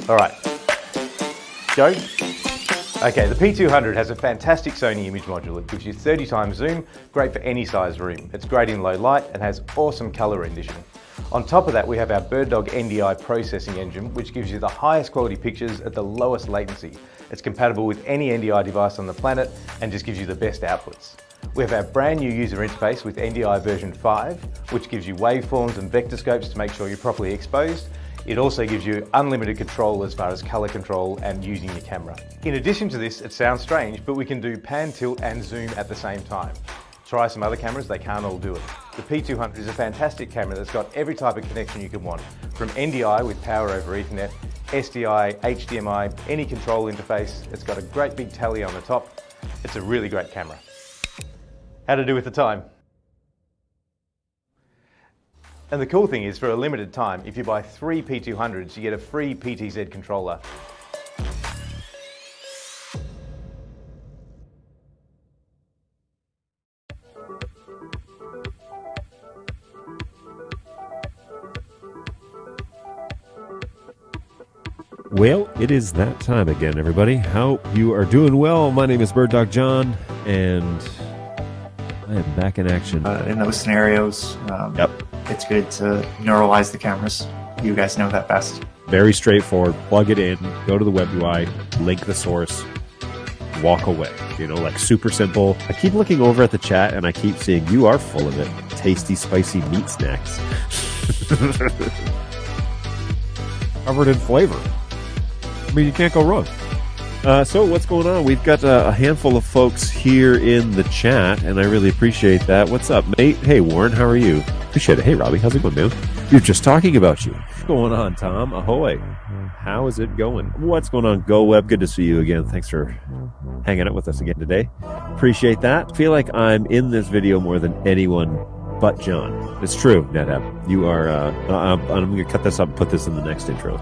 All right, go. Okay, the P200 has a fantastic Sony image module. It gives you 30 times zoom, great for any size room. It's great in low light and has awesome color rendition. On top of that, we have our BirdDog NDI processing engine, which gives you the highest quality pictures at the lowest latency. It's compatible with any NDI device on the planet and just gives you the best outputs. We have our brand new user interface with NDI version 5, which gives you waveforms and vector scopes to make sure you're properly exposed. It also gives you unlimited control as far as color control and using your camera. In addition to this, it sounds strange, but we can do pan, tilt and zoom at the same time. Try some other cameras, they can't all do it. The P200 is a fantastic camera that's got every type of connection you can want, from NDI with power over Ethernet, SDI, HDMI, any control interface. It's got a great big tally on the top. It's a really great camera. How to do with the time? And the cool thing is, for a limited time, if you buy 3 P200s, you get a free PTZ controller. Well, it is that time again, everybody. Hope you are doing well. My name is BirdDogJon, and I am back in action. In those scenarios, it's good to neuralize the cameras. You guys know that best. Very straightforward. Plug it in, go to the web UI, link the source, walk away. You know, like super simple. I keep looking over at the chat, and I keep seeing you are full of it. Tasty, spicy meat snacks. Covered in flavor. I mean, you can't go wrong. So what's going on? We've got a handful of folks here in the chat, and I really appreciate that. What's up, mate? Hey, Warren, how are you? Appreciate it. Hey, Robbie, how's it going, man? You're just talking about you. What's going on, Tom? Ahoy. How is it going? What's going on, Go Web? Good to see you again. Thanks for hanging out with us again today. Appreciate that. I feel like I'm in this video more than anyone but John. It's true, NetApp. You are, I'm going to cut this up and put this in the next intro.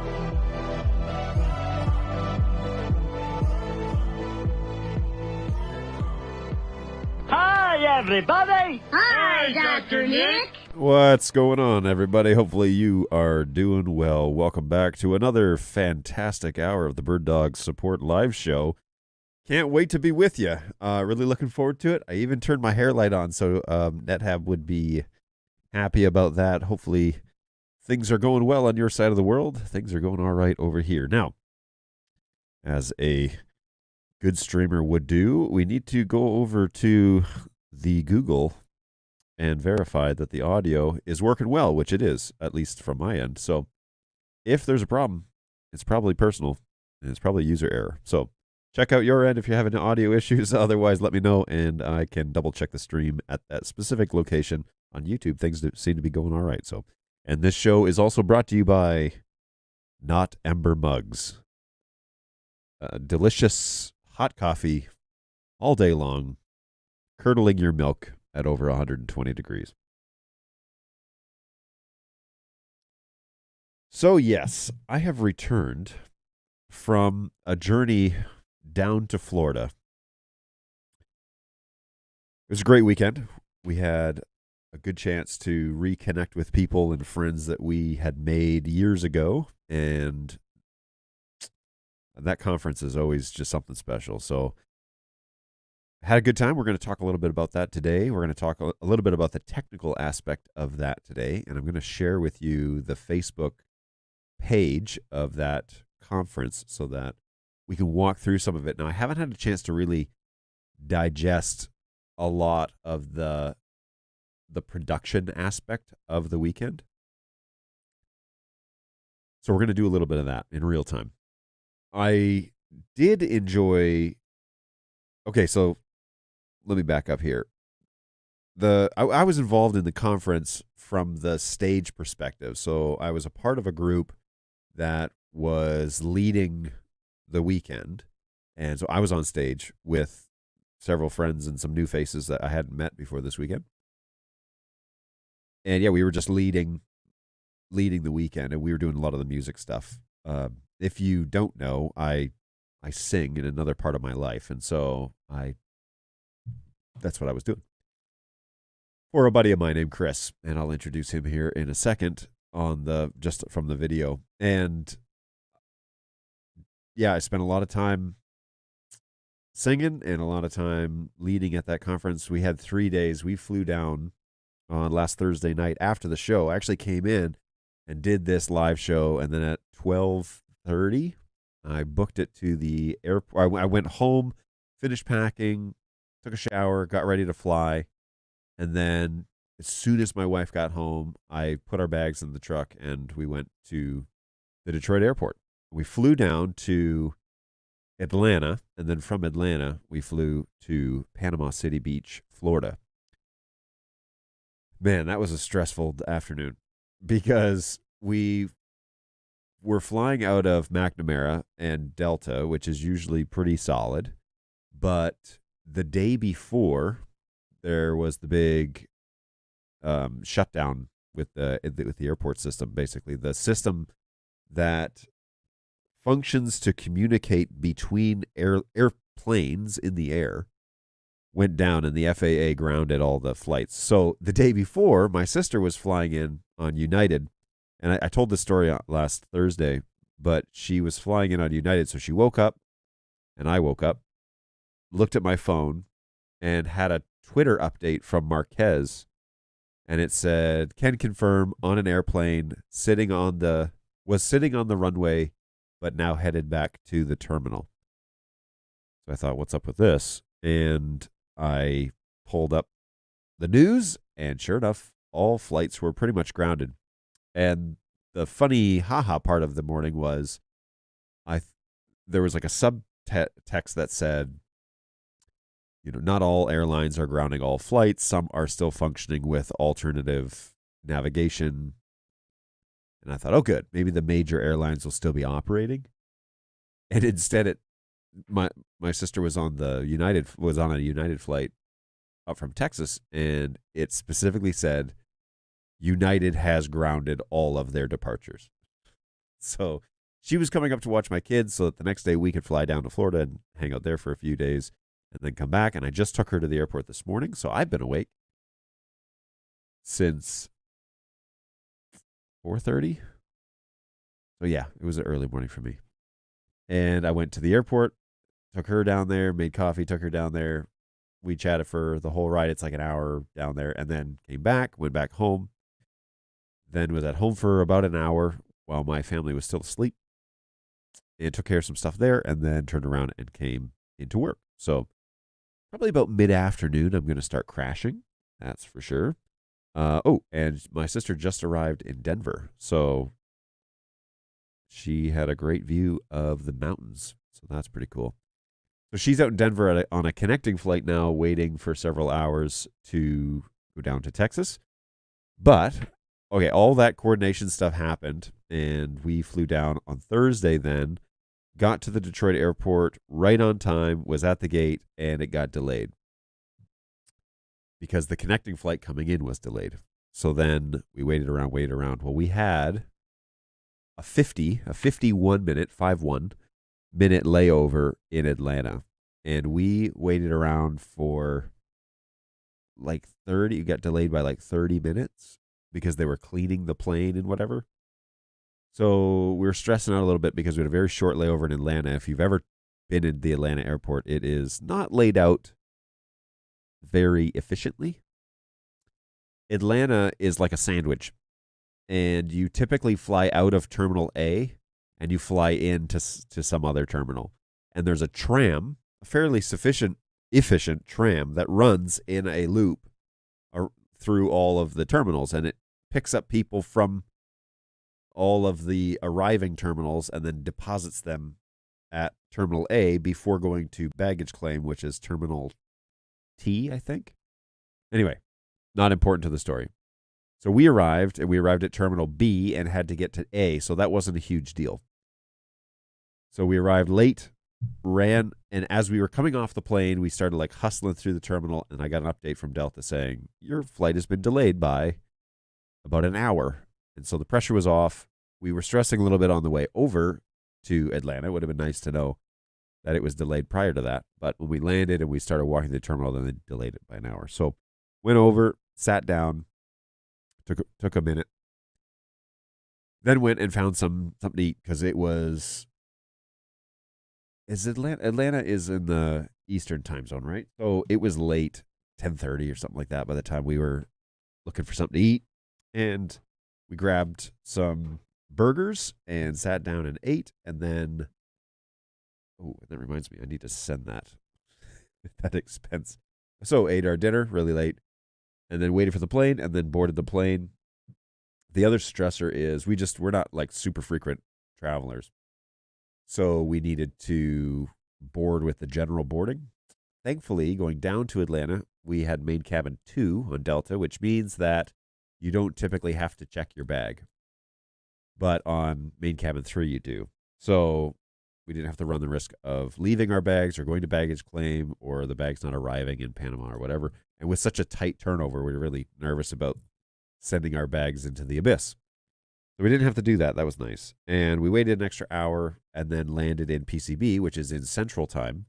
Everybody! Hi, Dr. Nick! What's going on, everybody? Hopefully you are doing well. Welcome back to another fantastic hour of the BirdDog Support Live Show. Can't wait to be with you. Really looking forward to it. I even turned my hair light on, so NetHab would be happy about that. Hopefully things are going well on your side of the world. Things are going all right over here. Now, as a good streamer would do, we need to go over to the Google and verify that the audio is working well, which it is, at least from my end. So if there's a problem, it's probably personal, and it's probably user error. So check out your end if you're having audio issues. Otherwise, let me know, and I can double-check the stream at that specific location on YouTube. Things seem to be going all right. So, and this show is also brought to you by Not Ember Mugs. Delicious hot coffee all day long, curdling your milk at over 120 degrees. So yes, I have returned from a journey down to Florida. It was a great weekend. We had a good chance to reconnect with people and friends that we had made years ago, and that conference is always just something special. So had a good time. We're going to talk a little bit about that today. We're going to talk a little bit about the technical aspect of that today, and I'm going to share with you the Facebook page of that conference so that we can walk through some of it. Now, I haven't had a chance to really digest a lot of the production aspect of the weekend. So we're going to do a little bit of that in real time. I did enjoy... Okay, so let me back up here. I was involved in the conference from the stage perspective. So I was a part of a group that was leading the weekend. And so I was on stage with several friends and some new faces that I hadn't met before this weekend. And yeah, we were just leading the weekend, and we were doing a lot of the music stuff. If you don't know, I sing in another part of my life, and so that's what I was doing for a buddy of mine named Chris, and I'll introduce him here in a second just from the video. And yeah, I spent a lot of time singing and a lot of time leading at that conference. We had 3 days. We flew down on last Thursday night after the show. I actually came in and did this live show, and then at 12:30, I booked it to the airport. I went home, finished packing, took a shower, got ready to fly, and then as soon as my wife got home, I put our bags in the truck and we went to the Detroit airport. We flew down to Atlanta, and then from Atlanta, we flew to Panama City Beach, Florida. Man, that was a stressful afternoon because we were flying out of McNamara and Delta, which is usually pretty solid. But the day before, there was the big shutdown with the airport system. Basically, the system that functions to communicate between airplanes in the air went down, and the FAA grounded all the flights. So the day before, my sister was flying in on United, and I told this story last Thursday, but she was flying in on United, so she woke up, and I woke up, looked at my phone, and had a Twitter update from Marquez, and it said, "Can confirm on an airplane was sitting on the runway, but now headed back to the terminal." So I thought, what's up with this? And I pulled up the news, and sure enough, all flights were pretty much grounded. And the funny haha part of the morning was there was like a subtext that said, not all airlines are grounding all flights. Some are still functioning with alternative navigation. And I thought, oh, good. Maybe the major airlines will still be operating. And instead, my sister was on a United flight up from Texas, and it specifically said United has grounded all of their departures. So she was coming up to watch my kids so that the next day we could fly down to Florida and hang out there for a few days and then come back. And I just took her to the airport this morning, so I've been awake since 4:30. So yeah, it was an early morning for me. And I went to the airport, took her down there, made coffee, took her down there. We chatted for the whole ride. It's like an hour down there, and then came back, went back home, then was at home for about an hour while my family was still asleep, and took care of some stuff there, and then turned around and came into work. So probably about mid-afternoon, I'm going to start crashing. That's for sure. And my sister just arrived in Denver, so she had a great view of the mountains, so that's pretty cool. So she's out in Denver on a connecting flight now, waiting for several hours to go down to Texas. But, okay, all that coordination stuff happened, and we flew down on Thursday then, got to the Detroit airport right on time, was at the gate, and it got delayed because the connecting flight coming in was delayed. So then we waited around. Well, we had a 51 minute layover in Atlanta, and we waited around for like 30. It got delayed by like 30 minutes because they were cleaning the plane and whatever. So we were stressing out a little bit because we had a very short layover in Atlanta. If you've ever been in the Atlanta airport, it is not laid out very efficiently. Atlanta is like a sandwich, and you typically fly out of Terminal A and you fly into some other terminal. And there's a tram, a fairly efficient tram that runs in a loop through all of the terminals, and it picks up people from all of the arriving terminals and then deposits them at Terminal A before going to baggage claim, which is Terminal T, I think. Anyway, not important to the story. So we arrived at Terminal B and had to get to A, so that wasn't a huge deal. So we arrived late, ran, and as we were coming off the plane, we started like hustling through the terminal, and I got an update from Delta saying, your flight has been delayed by about an hour. And so the pressure was off. We were stressing a little bit on the way over to Atlanta. It would have been nice to know that it was delayed prior to that. But when we landed and we started walking the terminal, then they delayed it by an hour. So went over, sat down, took a minute, then went and found something to eat because it was is Atlanta is in the Eastern time zone, right? So it was late, 10:30 or something like that by the time we were looking for something to eat. And we grabbed some burgers and sat down and ate. And then, oh, that reminds me, I need to send that expense. So ate our dinner really late and then waited for the plane and then boarded the plane. The other stressor is we're not like super frequent travelers. So we needed to board with the general boarding. Thankfully, going down to Atlanta, we had main cabin 2 on Delta, which means that you don't typically have to check your bag. But on main cabin 3, you do. So we didn't have to run the risk of leaving our bags or going to baggage claim or the bags not arriving in Panama or whatever. And with such a tight turnover, we were really nervous about sending our bags into the abyss. So we didn't have to do that. That was nice. And we waited an extra hour and then landed in PCB, which is in Central Time,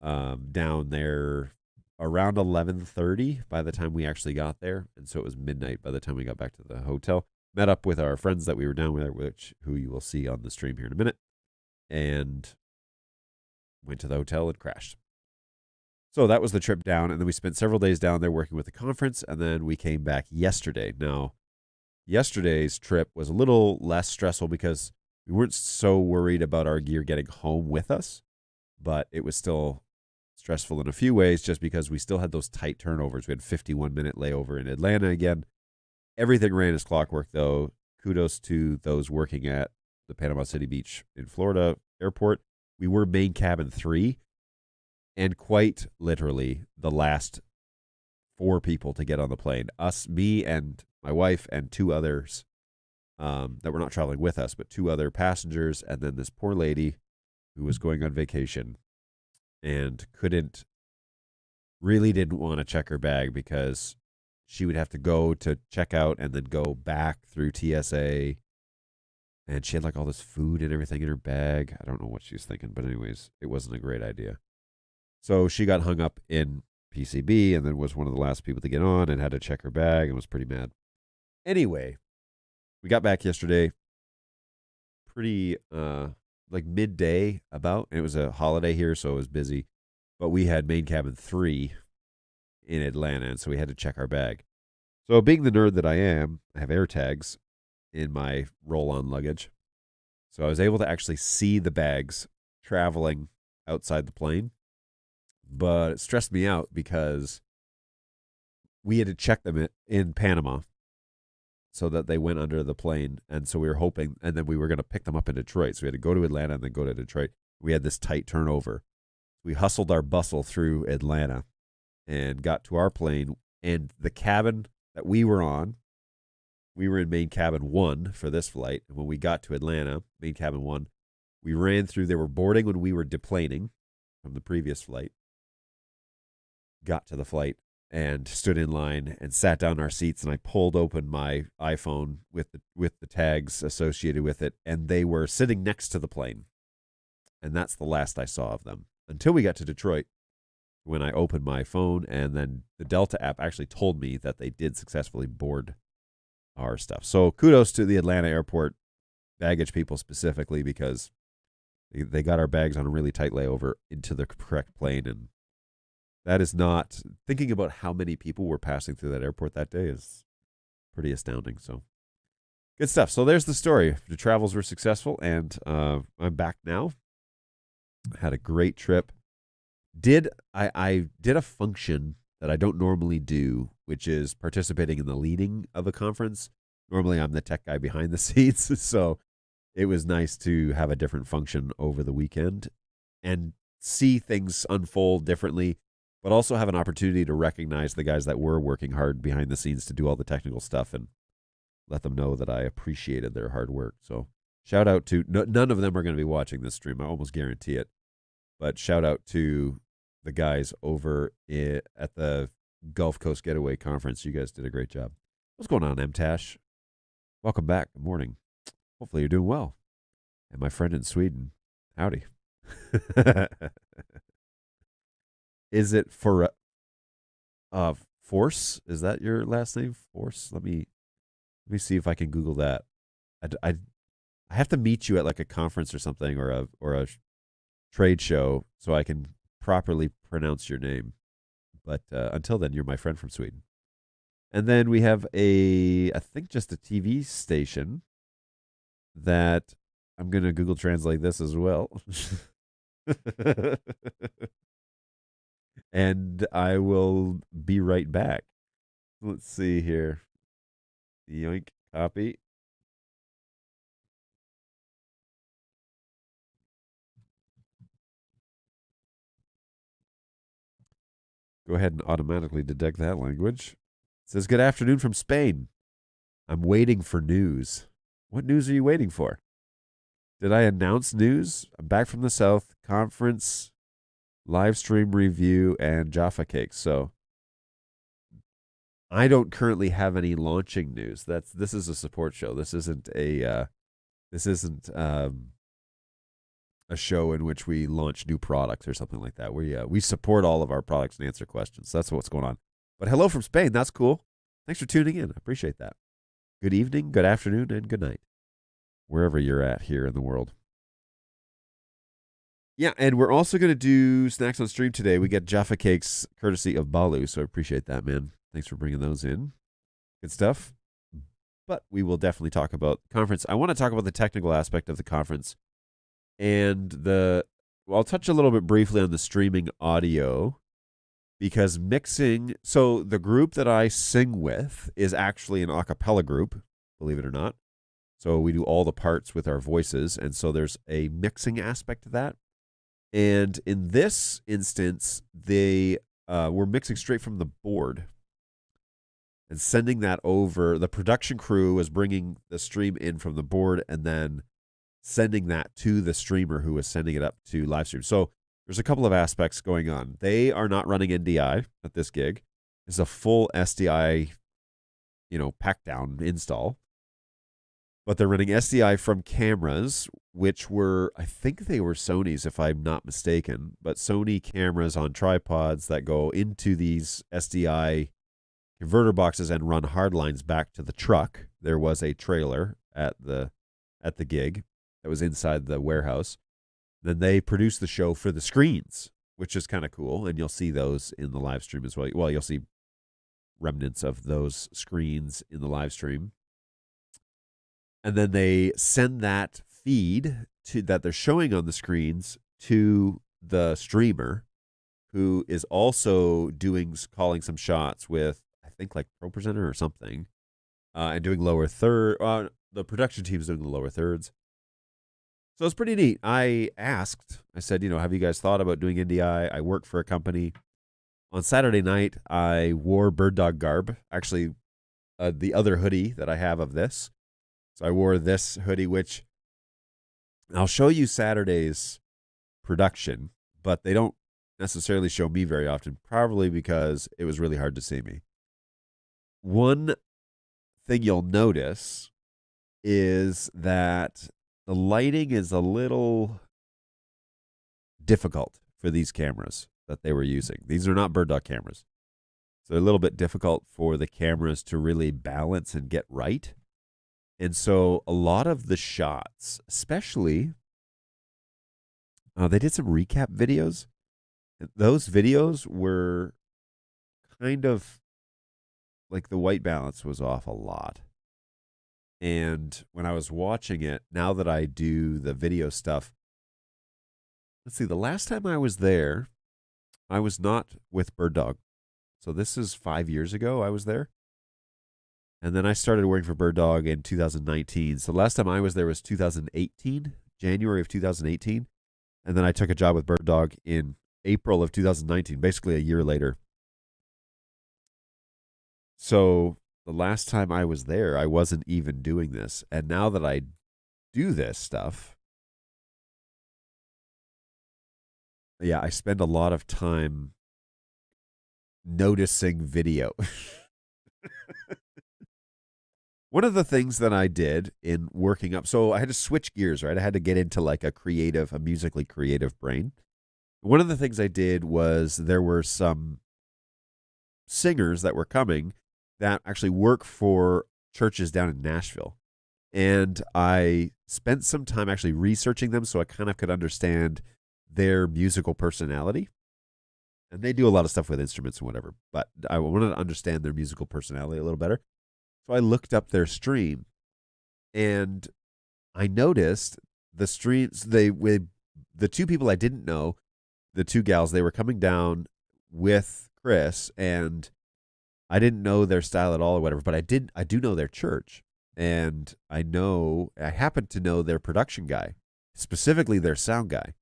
down there around 11:30 by the time we actually got there. And so it was midnight by the time we got back to the hotel. Met up with our friends that we were down with, who you will see on the stream here in a minute, and went to the hotel and crashed. So that was the trip down, and then we spent several days down there working with the conference, and then we came back yesterday. Now, yesterday's trip was a little less stressful because we weren't so worried about our gear getting home with us, but it was still stressful in a few ways just because we still had those tight turnovers. We had 51-minute layover in Atlanta again. Everything ran as clockwork, though. Kudos to those working at the Panama City Beach in Florida airport. We were main cabin 3, and quite literally the last 4 people to get on the plane. Us, me, and my wife, and 2 others that were not traveling with us, but 2 other passengers, and then this poor lady who was going on vacation and really didn't want to check her bag because she would have to go to check out and then go back through TSA. And she had like all this food and everything in her bag. I don't know what she was thinking, but anyways, it wasn't a great idea. So she got hung up in PCB and then was one of the last people to get on and had to check her bag and was pretty mad. Anyway, we got back yesterday pretty like midday about. And it was a holiday here, so it was busy. But we had main cabin 3 in Atlanta, and so we had to check our bag. So being the nerd that I am, I have air tags in my roll-on luggage. So I was able to actually see the bags traveling outside the plane. But it stressed me out because we had to check them in Panama so that they went under the plane. And so we were hoping, and then we were going to pick them up in Detroit. So we had to go to Atlanta and then go to Detroit. We had this tight turnover. We hustled our bustle through Atlanta and got to our plane. And the cabin that we were on, we were in main cabin 1 for this flight. And when we got to Atlanta, main cabin 1, we ran through. They were boarding when we were deplaning from the previous flight. Got to the flight and stood in line and sat down in our seats, and I pulled open my iPhone with the tags associated with it, and they were sitting next to the plane. And that's the last I saw of them until we got to Detroit, when I opened my phone, and then the Delta app actually told me that they did successfully board our stuff. So kudos to the Atlanta airport baggage people specifically, because they got our bags on a really tight layover into the correct plane. And that is not, thinking about how many people were passing through that airport that day is pretty astounding. So good stuff. So there's the story. The travels were successful, and I'm back now. Had a great trip. I did a function that I don't normally do, which is participating in the leading of a conference. Normally I'm the tech guy behind the scenes, so it was nice to have a different function over the weekend and see things unfold differently, but also have an opportunity to recognize the guys that were working hard behind the scenes to do all the technical stuff and let them know that I appreciated their hard work. So shout out to, none of them are going to be watching this stream, I almost guarantee it, but shout out to the guys over at the Gulf Coast Getaway Conference. You guys did a great job. What's going on, MTash? Welcome back. Good morning. Hopefully you're doing well. And my friend in Sweden, howdy. Is it for Force? Is that your last name, Force? Let me see if I can Google that. I have to meet you at like a conference or something, or a trade show so I can properly pronounce your name. But until then, you're my friend from Sweden. And then we have I think just a TV station that I'm going to Google Translate this as well. And I will be right back. Let's see here. Yoink, copy. Go ahead and automatically detect that language. It says, good afternoon from Spain. I'm waiting for news. What news are you waiting for? Did I announce news? I'm back from the South. Conference, live stream review, and Jaffa Cakes. So I don't currently have any launching news. This is a support show. This isn't a show in which we launch new products or something like that. We support all of our products and answer questions. That's what's going on. But hello from Spain. That's cool. Thanks for tuning in. I appreciate that. Good evening, good afternoon, and good night, wherever you're at here in the world. Yeah, and we're also going to do snacks on stream today. We get Jaffa Cakes courtesy of Baloo, so I appreciate that, man. Thanks for bringing those in. Good stuff. But we will definitely talk about the conference. I want to talk about the technical aspect of the conference. And I'll touch a little bit briefly on the streaming audio, because mixing, so the group that I sing with is actually an a cappella group, believe it or not. So we do all the parts with our voices, and so there's a mixing aspect to that. And in this instance, they were mixing straight from the board and sending that over. The production crew was bringing the stream in from the board and then sending that to the streamer who was sending it up to live stream. So there's a couple of aspects going on. They are not running NDI at this gig. It's a full SDI, pack down install. But they're running SDI from cameras, which were, I think they were Sony's, if I'm not mistaken, but Sony cameras on tripods that go into these SDI converter boxes and run hard lines back to the truck. There was a trailer at the gig that was inside the warehouse. Then they produced the show for the screens, which is kind of cool, and you'll see those in the live stream as well. Well, you'll see remnants of those screens in the live stream. And then they send that feed that they're showing on the screens to the streamer, who is also calling some shots with, I think, like Pro Presenter or something, and doing lower third. The production team's doing the lower thirds. So it's pretty neat. I said, have you guys thought about doing NDI? I work for a company. On Saturday night, I wore BirdDog garb, actually the other hoodie that I have of this. So I wore this hoodie, which I'll show you Saturday's production, but they don't necessarily show me very often, probably because it was really hard to see me. One thing you'll notice is that the lighting is a little difficult for these cameras that they were using. These are not BirdDog cameras. So they're a little bit difficult for the cameras to really balance and get right. And so a lot of the shots, especially, they did some recap videos. Those videos were kind of like the white balance was off a lot. And when I was watching it, now that I do the video stuff, let's see, the last time I was there, I was not with BirdDog. So this is 5 years ago I was there. And then I started working for BirdDog in 2019. So the last time I was there was 2018, January of 2018. And then I took a job with BirdDog in April of 2019, basically a year later. So the last time I was there, I wasn't even doing this. And now that I do this stuff, yeah, I spend a lot of time noticing video. One of the things that I did in working up, so I had to switch gears, right? I had to get into like a musically creative brain. One of the things I did was there were some singers that were coming that actually work for churches down in Nashville. And I spent some time actually researching them so I kind of could understand their musical personality. And they do a lot of stuff with instruments and whatever, but I wanted to understand their musical personality a little better. So I looked up their stream, and I noticed the streams, with the two people I didn't know, the two gals, they were coming down with Chris, and I didn't know their style at all or whatever, but I do know their church, and I happen to know their production guy, specifically their sound guy.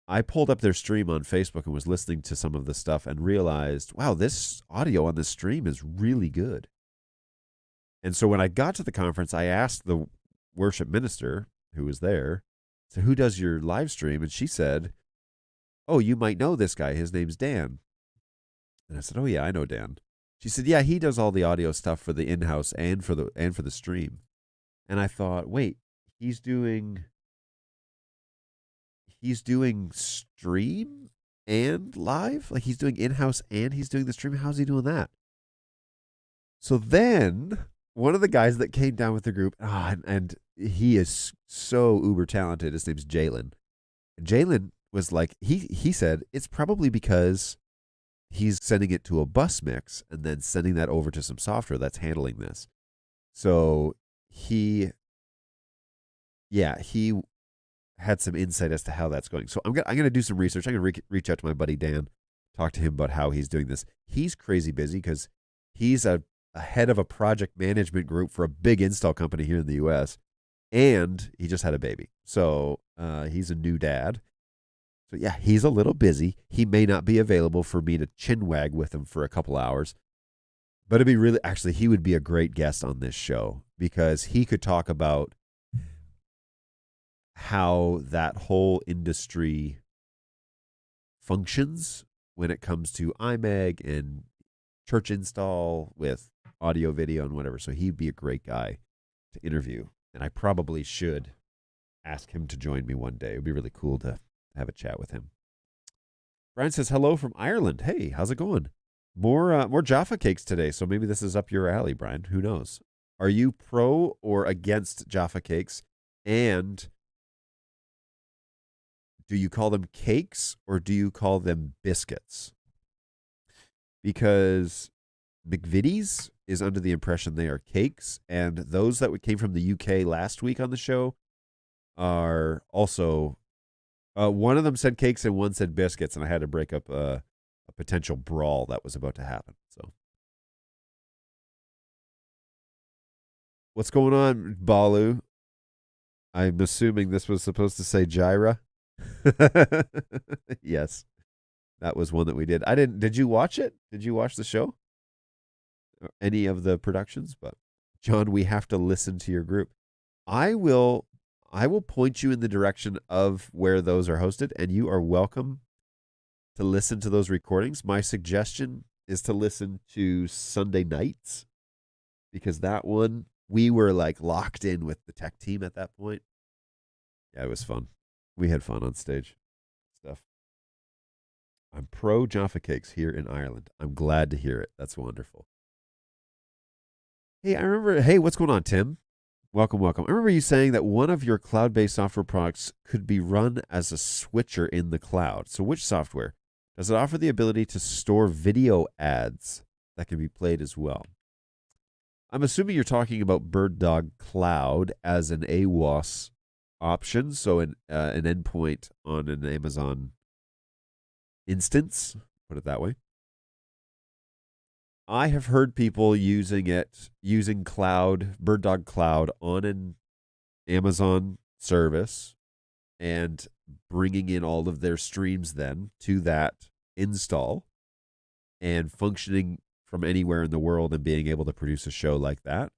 I pulled up their stream on Facebook and was listening to some of the stuff and realized, wow, this audio on this stream is really good. And so when I got to the conference, I asked the worship minister who was there, so who does your live stream? And she said, oh, you might know this guy. His name's Dan. And I said, oh yeah, I know Dan. She said, yeah, he does all the audio stuff for the in-house and for the stream. And I thought, wait, he's doing stream and live? Like he's doing in-house and he's doing the stream? How's he doing that? So then one of the guys that came down with the group, and he is so uber talented, his name's Jalen. Jalen was like, he said, it's probably because he's sending it to a bus mix and then sending that over to some software that's handling this. So he had some insight as to how that's going. So I'm gonna do some research. I'm gonna reach out to my buddy Dan, talk to him about how he's doing this. He's crazy busy because he's a head of a project management group for a big install company here in the U.S. and he just had a baby. So he's a new dad. So yeah, he's a little busy. He may not be available for me to chinwag with him for a couple hours, but he would be a great guest on this show because he could talk about how that whole industry functions when it comes to iMag and church install with audio, video, and whatever. So he'd be a great guy to interview, and I probably should ask him to join me one day. It would be really cool to have a chat with him. Brian says, hello from Ireland. Hey, how's it going? More Jaffa Cakes today, so maybe this is up your alley, Brian. Who knows? Are you pro or against Jaffa Cakes? And do you call them cakes or do you call them biscuits? Because McVitie's is under the impression they are cakes, and those that came from the UK last week on the show are also... one of them said cakes and one said biscuits, and I had to break up a potential brawl that was about to happen. So, what's going on, Baloo? I'm assuming this was supposed to say Gyra. Yes, that was one that we did. I didn't. Did you watch it? Did you watch the show? Or any of the productions? But John, we have to listen to your group. I will point you in the direction of where those are hosted, and you are welcome to listen to those recordings. My suggestion is to listen to Sunday nights, because that one, we were like locked in with the tech team at that point. Yeah, it was fun. We had fun on stage. Stuff. I'm pro Jaffa Cakes here in Ireland. I'm glad to hear it. That's wonderful. Hey, what's going on, Tim? Welcome. I remember you saying that one of your cloud-based software products could be run as a switcher in the cloud. So which software? Does it offer the ability to store video ads that can be played as well? I'm assuming you're talking about BirdDog Cloud as an AWS option, so an endpoint on an Amazon instance, put it that way. I have heard people using cloud, BirdDog Cloud on an Amazon service and bringing in all of their streams then to that install and functioning from anywhere in the world and being able to produce a show like that.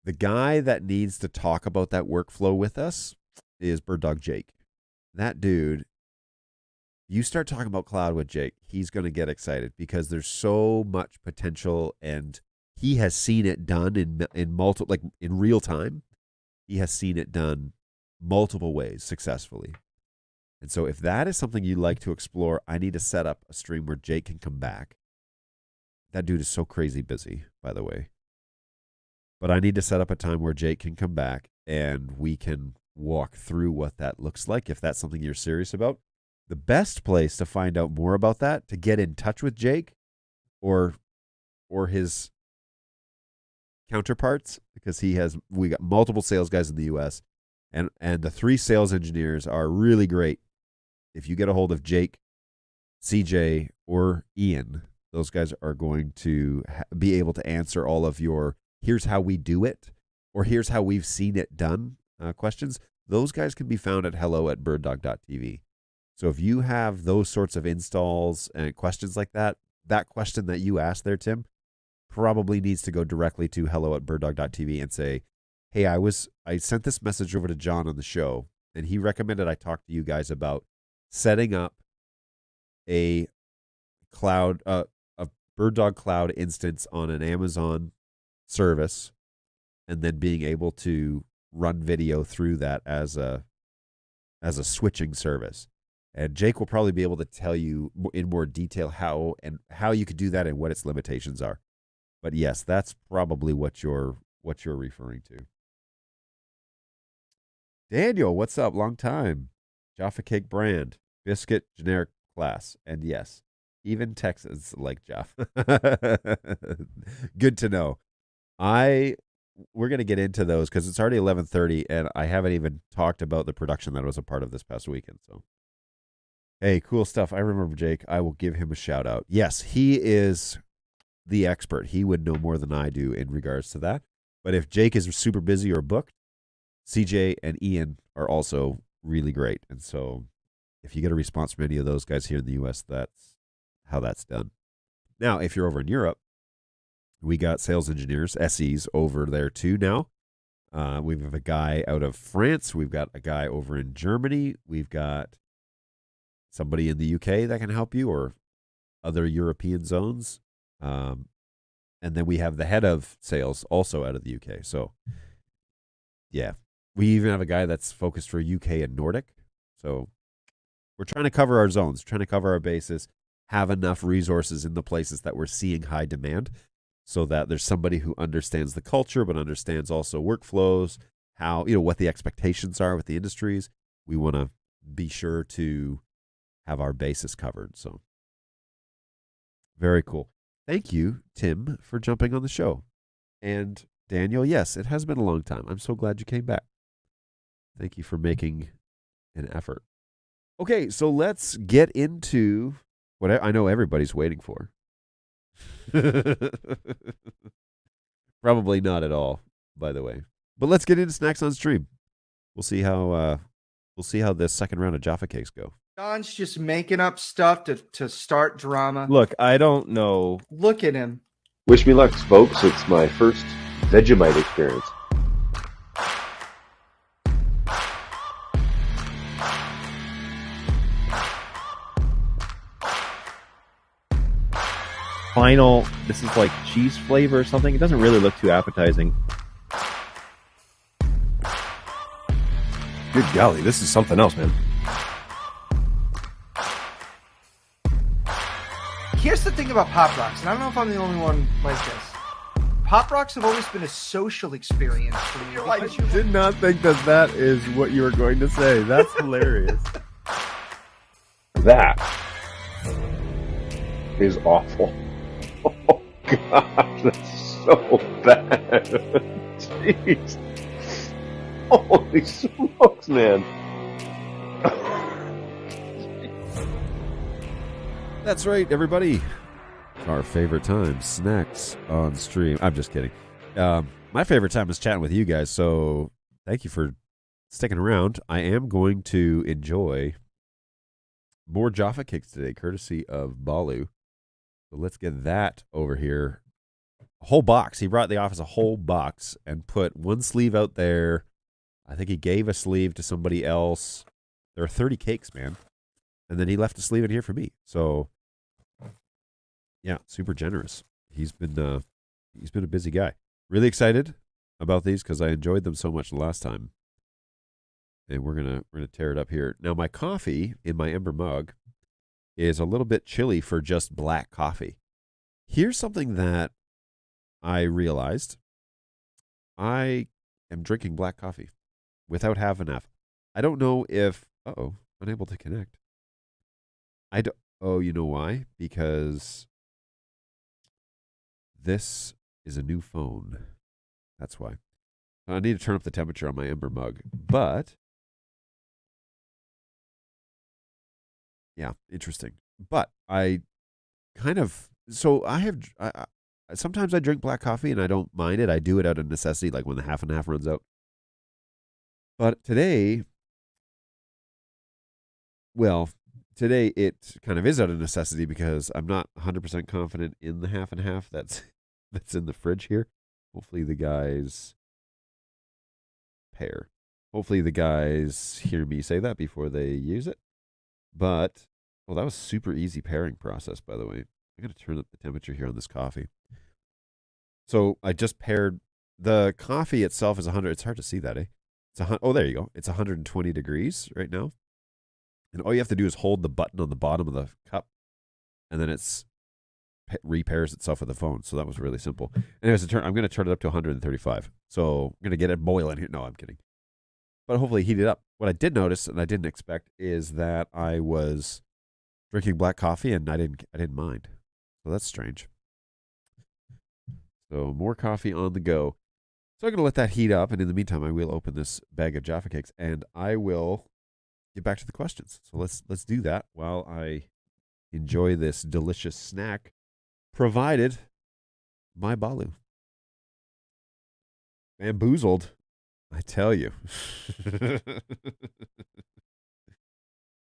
The guy that needs to talk about that workflow with us is BirdDog Jake. That dude, you start talking about cloud with Jake, he's going to get excited because there's so much potential, and he has seen it done in multiple, like in real time. He has seen it done multiple ways successfully. And so if that is something you'd like to explore, I need to set up a stream where Jake can come back. That dude is so crazy busy, by the way. But I need to set up a time where Jake can come back and we can walk through what that looks like if that's something you're serious about. The best place to find out more about that, to get in touch with Jake or his counterparts, because we got multiple sales guys in the US, and the 3 sales engineers are really great. If you get a hold of Jake, CJ, or Ian, those guys are going to be able to answer all of your here's how we do it or here's how we've seen it done questions. Those guys can be found at hello@birddog.tv. So if you have those sorts of installs and questions like that question that you asked there, Tim, probably needs to go directly to hello@birddog.tv and say, hey, I sent this message over to John on the show, and he recommended I talk to you guys about setting up a cloud, a BirdDog cloud instance on an Amazon service, and then being able to run video through that as a switching service. And Jake will probably be able to tell you in more detail how you could do that and what its limitations are. But yes, that's probably what you're referring to. Daniel, what's up? Long time. Jaffa Cake brand, biscuit generic class, and yes, even Texans like Jaffa. Good to know. We're going to get into those because it's already 11:30, and I haven't even talked about the production that was a part of this past weekend. So, hey, cool stuff. I remember Jake. I will give him a shout out. Yes, he is the expert. He would know more than I do in regards to that. But if Jake is super busy or booked, CJ and Ian are also really great. And so if you get a response from any of those guys here in the U.S., that's how that's done. Now, if you're over in Europe, we got sales engineers, SEs, over there too now. We have a guy out of France. We've got a guy over in Germany. We've got somebody in the UK that can help you, or other European zones. And then we have the head of sales also out of the UK. So, yeah. We even have a guy that's focused for UK and Nordic. So we're trying to cover our zones, trying to cover our bases, have enough resources in the places that we're seeing high demand so that there's somebody who understands the culture but understands also workflows, how, what the expectations are with the industries. We want to be sure to have our bases covered. So very cool. Thank you, Tim, for jumping on the show. And Daniel, yes, it has been a long time. I'm so glad you came back. Thank you for making an effort. Okay, so let's get into what I know everybody's waiting for. Probably not at all, by the way. But let's get into snacks on stream. We'll see how this second round of Jaffa Cakes go. John's just making up stuff to start drama. Look, I don't know. Look at him. Wish me luck, folks. It's my first Vegemite experience. Final, this is like cheese flavor or something. It doesn't really look too appetizing. Good golly, this is something else, man. Here's the thing about Pop Rocks, and I don't know if I'm the only one like this. Pop Rocks have always been a social experience for me. I did not think that is what you were going to say. That's hilarious. That is awful. Oh, gosh, that's so bad. Jeez. Holy smokes, man. That's right, everybody. Our favorite time, snacks on stream. I'm just kidding. My favorite time is chatting with you guys, so thank you for sticking around. I am going to enjoy more Jaffa Cakes today, courtesy of Baloo. So let's get that over here. A whole box. He brought the office a whole box and put one sleeve out there. I think he gave a sleeve to somebody else. There are 30 cakes, man. And then he left a sleeve in here for me. So, yeah, super generous. He's been a busy guy. Really excited about these because I enjoyed them so much the last time. And we're gonna tear it up here. Now, my coffee in my Ember mug is a little bit chilly for just black coffee. Here's something that I realized. I am drinking black coffee. without half and half. I don't know if, unable to connect. You know why? Because this is a new phone. That's why. I need to turn up the temperature on my Ember mug. But, yeah, interesting. But I kind of, sometimes I drink black coffee and I don't mind it. I do it out of necessity, like when the half and half runs out. But today it kind of is out of necessity because I'm not 100% confident in the half and half that's in the fridge here. Hopefully the guys pair. Hopefully the guys hear me say that before they use it. But, that was super easy pairing process, by the way. I'm going to turn up the temperature here on this coffee. So I just paired, the coffee itself is 100. It's hard to see that, eh? There you go. It's 120 degrees right now. And all you have to do is hold the button on the bottom of the cup, and then it's repairs itself with the phone. So that was really simple. Anyways, I'm going to turn it up to 135. So I'm going to get it boiling here. No, I'm kidding. But hopefully heat it up. What I did notice, and I didn't expect, is that I was drinking black coffee, and I didn't mind. So that's strange. So more coffee on the go. So I'm going to let that heat up, and in the meantime, I will open this bag of Jaffa Cakes, and I will get back to the questions. So let's do that while I enjoy this delicious snack provided by Baloo. Bamboozled, I tell you.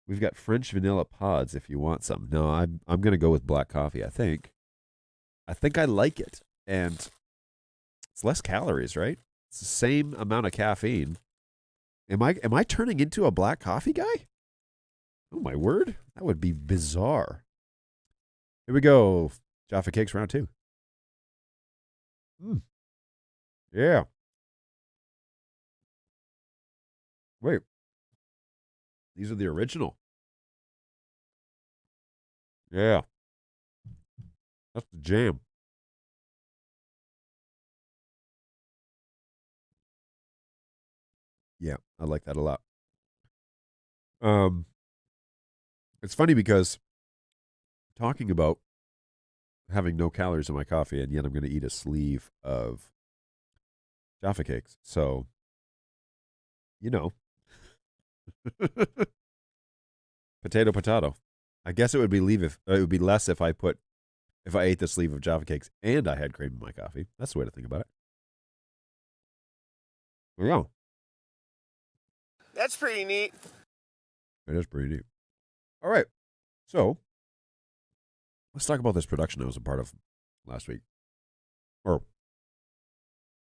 We've got French vanilla pods if you want some. No, I'm going to go with black coffee, I think. I like it. And it's less calories, right? It's the same amount of caffeine. Am I turning into a black coffee guy? Oh, my word. That would be bizarre. Here we go. Jaffa Cakes round 2. Yeah. Wait. These are the original. Yeah. That's the jam. Yeah, I like that a lot. It's funny because talking about having no calories in my coffee, and yet I'm going to eat a sleeve of Jaffa Cakes. So, potato. I guess it would be less if I ate the sleeve of Jaffa Cakes and I had cream in my coffee. That's the way to think about it. Yeah. That's pretty neat. It is pretty neat. All right. So, let's talk about this production I was a part of last week. Or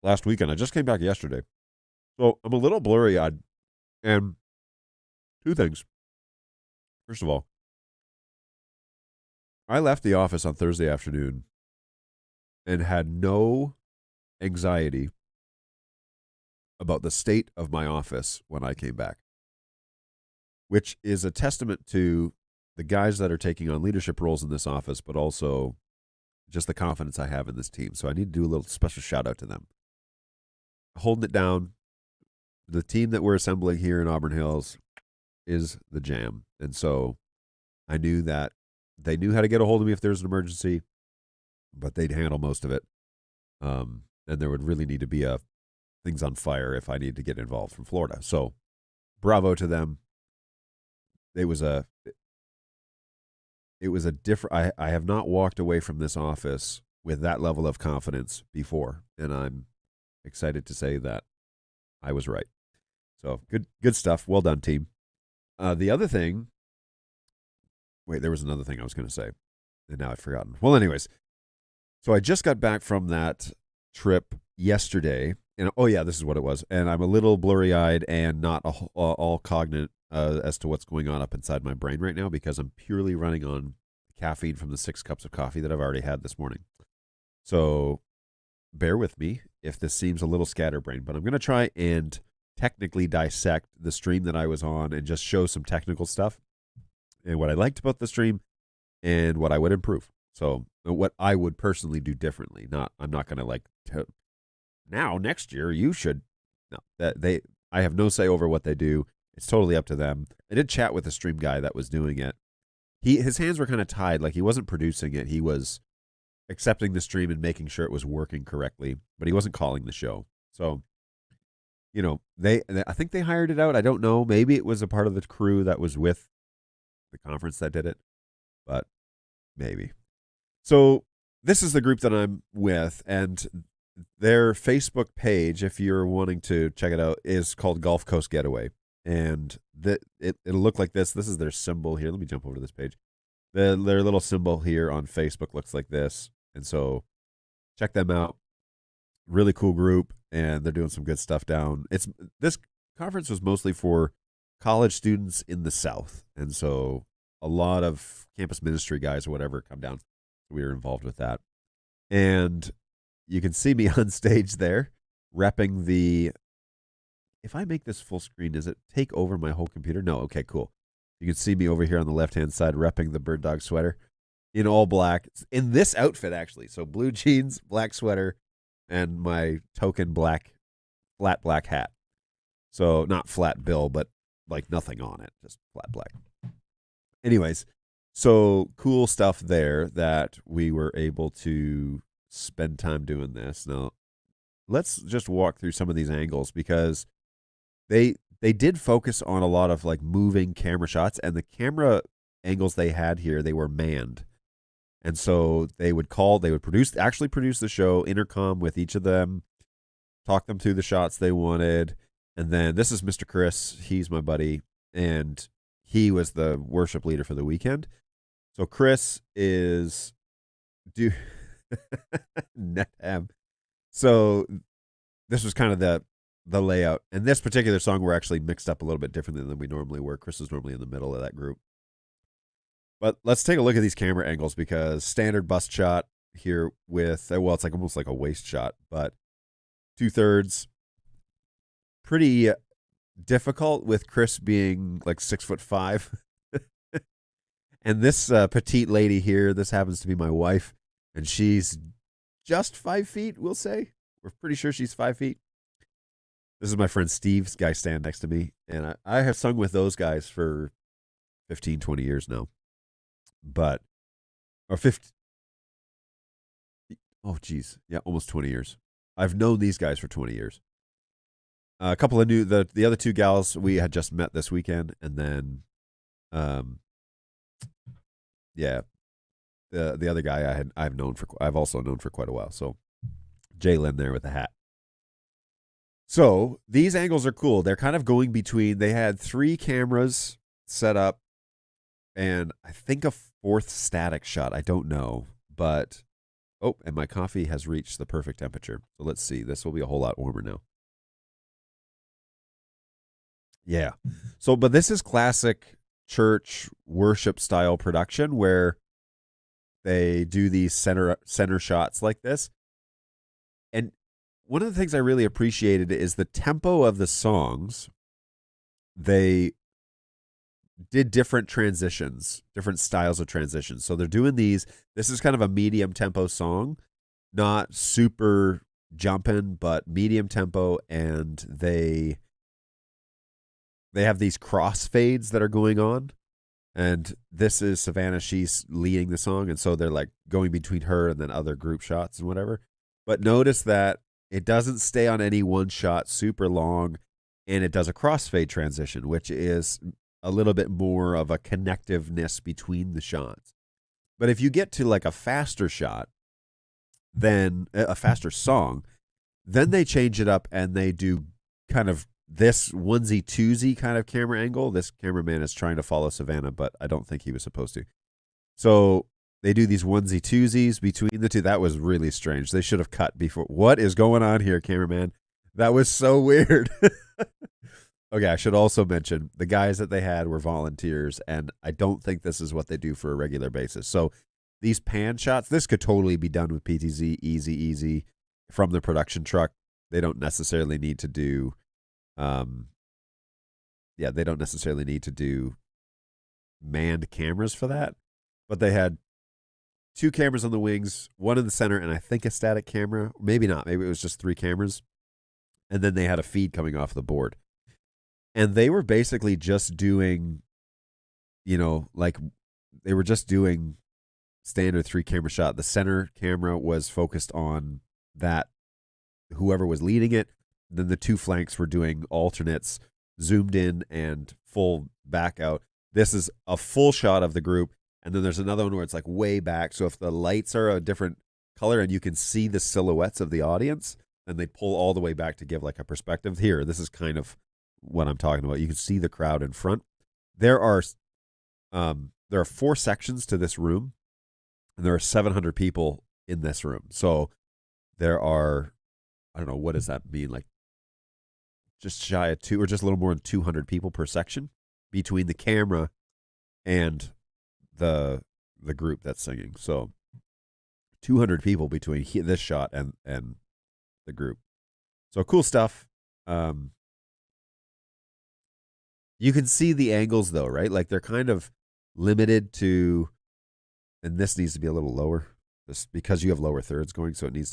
last weekend. I just came back yesterday. So, I'm a little blurry-eyed. And 2 things. First of all, I left the office on Thursday afternoon and had no anxiety about the state of my office when I came back, which is a testament to the guys that are taking on leadership roles in this office, but also just the confidence I have in this team. So I need to do a little special shout out to them. Holding it down. The team that we're assembling here in Auburn Hills is the jam. And so I knew that they knew how to get a hold of me if there's an emergency, but they'd handle most of it. And there would really need to be things on fire if I need to get involved from Florida. So bravo to them. It was a different, I have not walked away from this office with that level of confidence before. And I'm excited to say that I was right. So good stuff. Well done, team. The other thing, there was another thing I was going to say, and now I've forgotten. Well, anyways, so I just got back from that trip yesterday, and this is what it was. And I'm a little blurry-eyed and not all cognate as to what's going on up inside my brain right now because I'm purely running on caffeine from the 6 cups of coffee that I've already had this morning. So bear with me if this seems a little scatterbrained, but I'm going to try and technically dissect the stream that I was on and just show some technical stuff and what I liked about the stream and what I would improve. So what I would personally do differently. I'm not going to now next year you should. No, I have no say over what they do. It's totally up to them. I did chat with the stream guy that was doing it. His hands were kind of tied, like he wasn't producing it. He was accepting the stream and making sure it was working correctly, but he wasn't calling the show. So, you know, I think they hired it out. I don't know. Maybe it was a part of the crew that was with the conference that did it, but maybe. So this is the group that I'm with, and their Facebook page, if you're wanting to check it out, is called Gulf Coast Getaway. And it'll look like this. This is their symbol here. Let me jump over to this page. Their little symbol here on Facebook looks like this. And so check them out. Really cool group, and they're doing some good stuff down. This conference was mostly for college students in the South. And so a lot of campus ministry guys or whatever come down. We were involved with that. And you can see me on stage there repping the... If I make this full screen, does it take over my whole computer? No. Okay, cool. You can see me over here on the left-hand side repping the Bird Dog sweater in all black. In this outfit, actually. So blue jeans, black sweater, and my token flat black hat. So not flat bill, but like nothing on it. Just flat black. Anyways, so cool stuff there that we were able to spend time doing this. Now, let's just walk through some of these angles because they did focus on a lot of like moving camera shots, and the camera angles they had here, they were manned. And so they would actually produce the show, intercom with each of them, talk them through the shots they wanted. And then this is Mr. Chris. He's my buddy, and he was the worship leader for the weekend. So Chris is Netham. So this was kind of the layout. And this particular song we're actually mixed up a little bit differently than we normally were. Chris is normally in the middle of that group. But let's take a look at these camera angles, because standard bust shot here with, well, it's like almost like a waist shot, but 2/3. Pretty difficult with Chris being like 6'5". And this petite lady here, this happens to be my wife, and she's just 5 feet, we'll say. We're pretty sure she's 5 feet. This is my friend Steve's guy stand next to me, and I have sung with those guys for 15, 20 years now. But, or 50, oh geez, yeah, almost 20 years. I've known these guys for 20 years. A couple of the other two gals we had just met this weekend, and then, yeah, the other guy I've also known for quite a while. So, Jalen there with the hat. So these angles are cool. They're kind of going between. They had 3 cameras set up, and I think a 4th static shot. I don't know, but and my coffee has reached the perfect temperature. So let's see. This will be a whole lot warmer now. Yeah. So, but this is classic church worship style production where they do these center shots like this. And one of the things I really appreciated is the tempo of the songs. They did different transitions, different styles of transitions. So they're doing these. This is kind of a medium tempo song, not super jumping, but medium tempo. And they have these crossfades that are going on. And this is Savannah. She's leading the song. And so they're like going between her and then other group shots and whatever. But notice that it doesn't stay on any one shot super long. And it does a crossfade transition, which is a little bit more of a connectiveness between the shots. But if you get to like a faster shot, then a faster song, then they change it up and they do kind of this onesie twosie kind of camera angle. This cameraman is trying to follow Savannah, but I don't think he was supposed to. So they do these onesie twosies between the two. That was really strange. They should have cut before. What is going on here, cameraman? That was so weird. Okay, I should also mention the guys that they had were volunteers, and I don't think this is what they do for a regular basis. So these pan shots, this could totally be done with PTZ, easy, from the production truck. They don't necessarily need to do, they don't necessarily need to do manned cameras for that. But they had 2 cameras on the wings, 1 in the center, and I think a static camera. Maybe not. Maybe it was just 3 cameras. And then they had a feed coming off the board. And they were basically just doing, like they were just doing standard 3-camera shot. The center camera was focused on that, whoever was leading it. Then the 2 flanks were doing alternates, zoomed in and full back out. This is a full shot of the group. And then there's another one where it's like way back. So if the lights are a different color and you can see the silhouettes of the audience, then they pull all the way back to give like a perspective. Here, this is kind of what I'm talking about. You can see the crowd in front. There are 4 sections to this room, and there are 700 people in this room. So there are, I don't know, what does that mean? Like just shy of 2 or just a little more than 200 people per section between the camera and the group that's singing. So 200 people between this shot and the group. So cool stuff. You can see the angles though, right? Like they're kind of limited to, and this needs to be a little lower just because you have lower thirds going. So it needs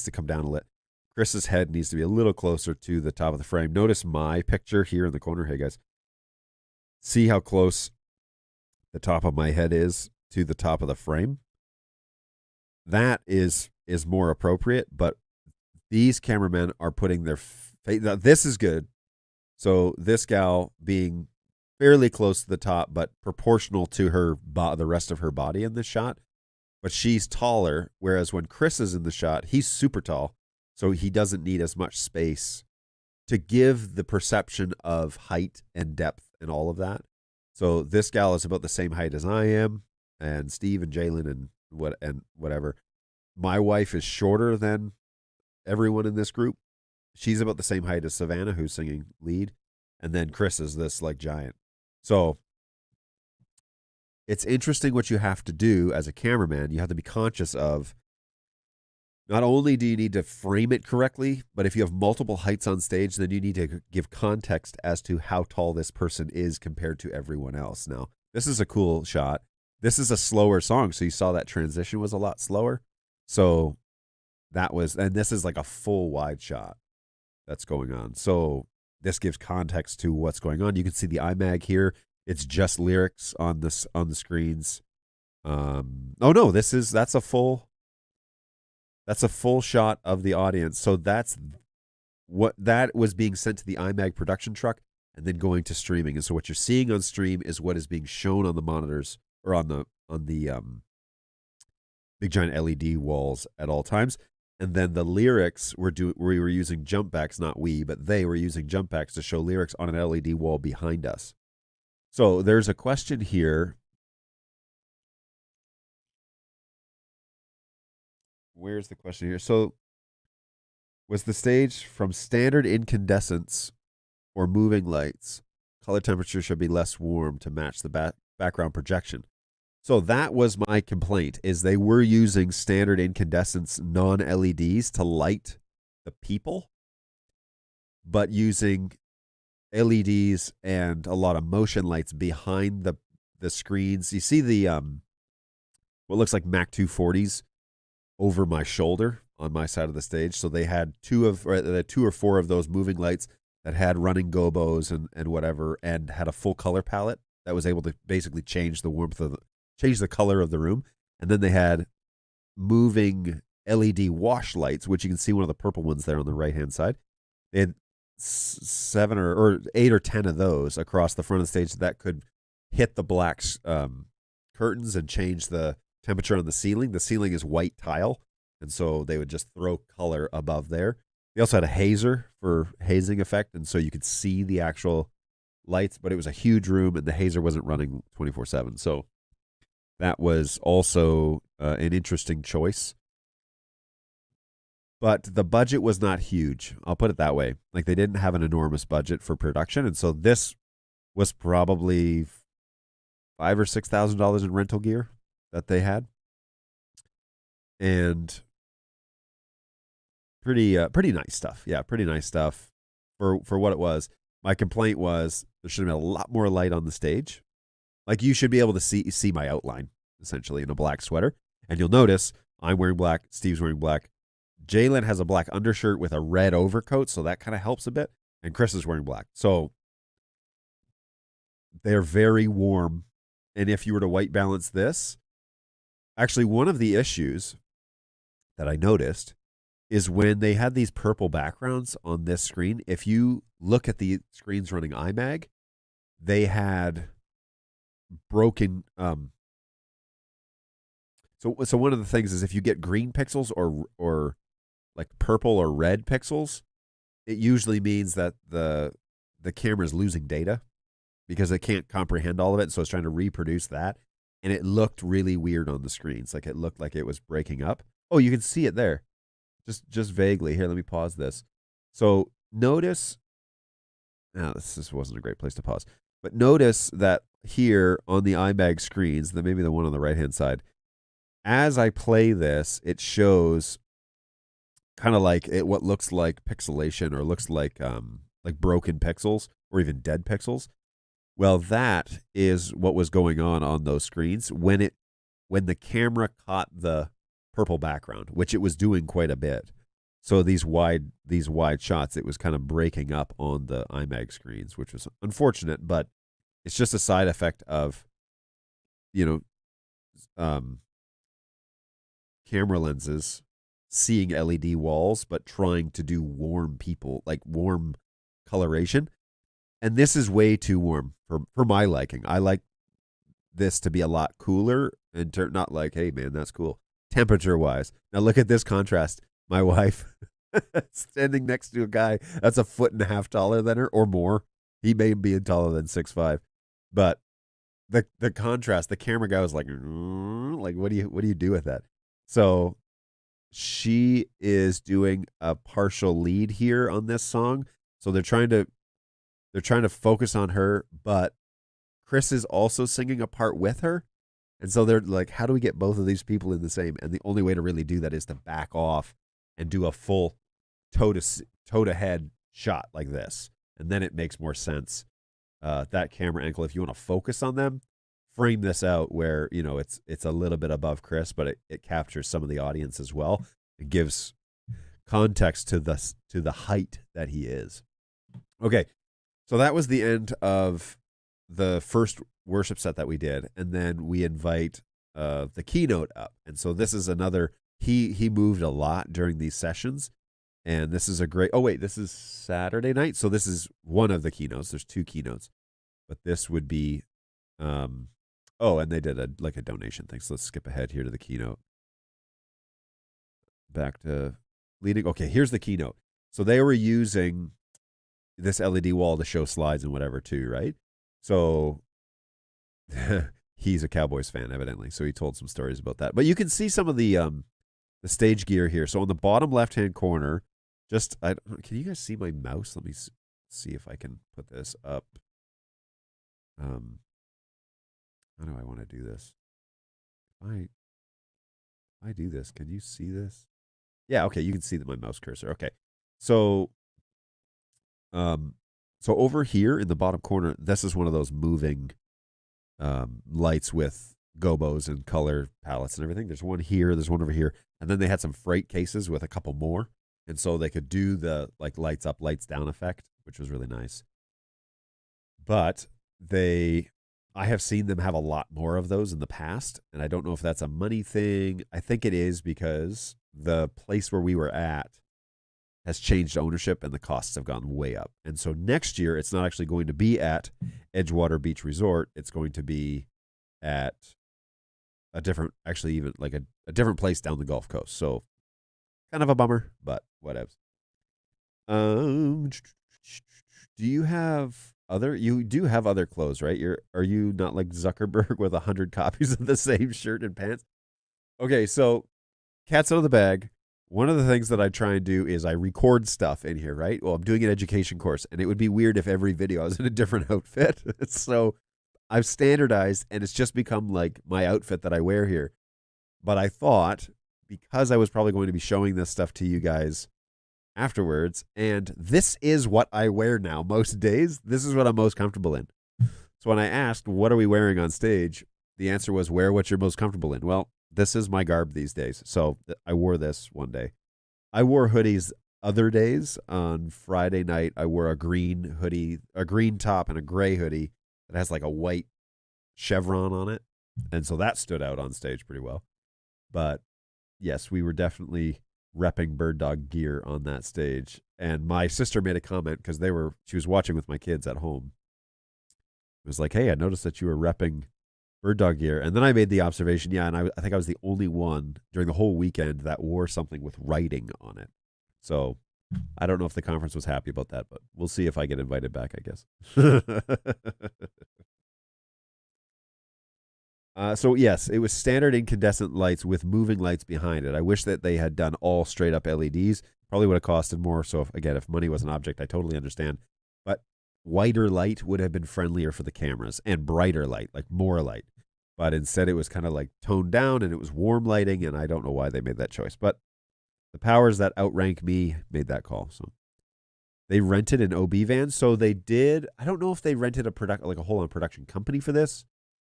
to come down a little. Chris's head needs to be a little closer to the top of the frame. Notice my picture here in the corner. Hey guys, see how close the top of my head is to the top of the frame? That is more appropriate, but these cameramen are putting their face. This is good. So this gal being fairly close to the top, but proportional to her the rest of her body in this shot. But she's taller, whereas when Chris is in the shot, he's super tall, so he doesn't need as much space to give the perception of height and depth and all of that. So this gal is about the same height as I am, and Steve and Jalen and whatever. My wife is shorter than everyone in this group. She's about the same height as Savannah, who's singing lead, and then Chris is this like giant. So it's interesting what you have to do as a cameraman. You have to be conscious of, not only do you need to frame it correctly, but if you have multiple heights on stage, then you need to give context as to how tall this person is compared to everyone else. Now, this is a cool shot. This is a slower song, so you saw that transition was a lot slower. So that was, and this is like a full wide shot that's going on. So this gives context to what's going on. You can see the IMAG here. It's just lyrics on the screens. Oh no, that's a full shot of the audience. So that was being sent to the IMAG production truck and then going to streaming. And so what you're seeing on stream is what is being shown on the monitors or on the big giant LED walls at all times. And then the lyrics we were using jump backs, not we, but they were using jump backs to show lyrics on an LED wall behind us. So there's a question here. Where's the question here? So was the stage from standard incandescents or moving lights? Color temperature should be less warm to match the background projection. So that was my complaint, is they were using standard incandescents non-LEDs to light the people, but using LEDs and a lot of motion lights behind the screens. You see the what looks like Mac 240s over my shoulder on my side of the stage. So they had 2 or 4 of those moving lights that had running gobos and whatever, and had a full color palette that was able to basically change the color of the room. And then they had moving LED wash lights, which you can see one of the purple ones there on the right hand side. They had 7 or 8 or 10 of those across the front of the stage that could hit the black curtains and change the temperature on the ceiling. The ceiling is white tile, and so they would just throw color above there. They also had a hazer for hazing effect, and so you could see the actual lights, but it was a huge room, and the hazer wasn't running 24/7. So that was also an interesting choice. But the budget was not huge. I'll put it that way. Like, they didn't have an enormous budget for production, and so this was probably $5,000 or $6,000 in rental gear that they had, and pretty nice stuff. Yeah, pretty nice stuff for what it was. My complaint was there should have been a lot more light on the stage. Like, you should be able to see my outline essentially in a black sweater, and you'll notice I'm wearing black. Steve's wearing black. Jalen has a black undershirt with a red overcoat, so that kind of helps a bit. And Chris is wearing black. So they're very warm. And if you were to white balance this, actually one of the issues that I noticed is when they had these purple backgrounds on this screen, if you look at the screens running iMag, they had broken. So one of the things is if you get green pixels or like purple or red pixels, it usually means that the camera is losing data because it can't comprehend all of it. So it's trying to reproduce that. And it looked really weird on the screens. Like it looked like it was breaking up. Oh, you can see it there. Just vaguely. Here, let me pause this. So notice, this wasn't a great place to pause, but notice that here on the iMag screens, maybe the one on the right-hand side, as I play this, it shows kind of like what looks like pixelation or looks like broken pixels or even dead pixels. Well, that is what was going on those screens when the camera caught the purple background, which it was doing quite a bit. So these wide shots, it was kind of breaking up on the iMag screens, which was unfortunate, but it's just a side effect of, camera lenses seeing LED walls, but trying to do warm coloration. And this is way too warm for my liking. I like this to be a lot cooler and not like, hey man, that's cool. Temperature wise. Now look at this contrast. My wife standing next to a guy that's 1.5 feet taller than her or more. He may be taller than 6'5", but the contrast, the camera guy was like what do you do with that? So she is doing a partial lead here on this song. So they're trying to focus on her, but Chris is also singing a part with her. And so they're like, how do we get both of these people in the same? And the only way to really do that is to back off and do a full toe-to-head shot like this. And then it makes more sense. That camera angle, if you want to focus on them, frame this out where, it's a little bit above Chris, but it captures some of the audience as well. It gives context to the height that he is. Okay, so that was the end of the first worship set that we did, and then we invite the keynote up. And so this is another, he moved a lot during these sessions, and this is a great, this is Saturday night, so this is one of the keynotes. There's 2 keynotes, but this would be, and they did a donation thing, so let's skip ahead here to the keynote. Back to leading, okay, here's the keynote. So they were using this LED wall to show slides and whatever too, right? So he's a Cowboys fan, evidently. So he told some stories about that. But you can see some of the stage gear here. So on the bottom left-hand corner, can you guys see my mouse? Let me see if I can put this up. How do I want to do this? If I do this, can you see this? Yeah, okay, you can see my mouse cursor. Okay. So over here in the bottom corner, this is one of those moving lights with gobos and color palettes and everything. There's one here, there's one over here, and then they had some freight cases with a couple more, and so they could do the lights up, lights down effect, which was really nice. But I have seen them have a lot more of those in the past, and I don't know if that's a money thing. I think it is because the place where we were at has changed ownership and the costs have gone way up. And so next year, it's not actually going to be at Edgewater Beach Resort. It's going to be at a different, actually even a different place down the Gulf Coast. So kind of a bummer, but whatever. Do you have you do have other clothes, right? Are you not like Zuckerberg with 100 copies of the same shirt and pants? Okay, so cat's out of the bag. One of the things that I try and do is I record stuff in here, right? Well, I'm doing an education course, and it would be weird if every video I was in a different outfit. So I've standardized, and it's just become like my outfit that I wear here. But I thought, because I was probably going to be showing this stuff to you guys afterwards, and this is what I wear now most days, this is what I'm most comfortable in. So when I asked, what are we wearing on stage? The answer was, wear what you're most comfortable in. Well, this is my garb these days. So I wore this one day. I wore hoodies other days. On Friday night, I wore a green hoodie, a green top and a gray hoodie that has like a white chevron on it. And so that stood out on stage pretty well. But yes, we were definitely repping Bird Dog gear on that stage. And my sister made a comment because she was watching with my kids at home. It was like, hey, I noticed that you were repping Bird Dog gear. And then I made the observation, yeah, and I think I was the only one during the whole weekend that wore something with writing on it. So I don't know if the conference was happy about that, but we'll see if I get invited back, I guess. So yes, it was standard incandescent lights with moving lights behind it. I wish that they had done all straight up LEDs. Probably would have costed more. So if money was an object, I totally understand. But whiter light would have been friendlier for the cameras, and brighter light, like more light. But instead it was kind of like toned down, and it was warm lighting, and I don't know why they made that choice. But the powers that outrank me made that call. So they rented an OB van. So they did. I don't know if they rented a whole-on production company for this,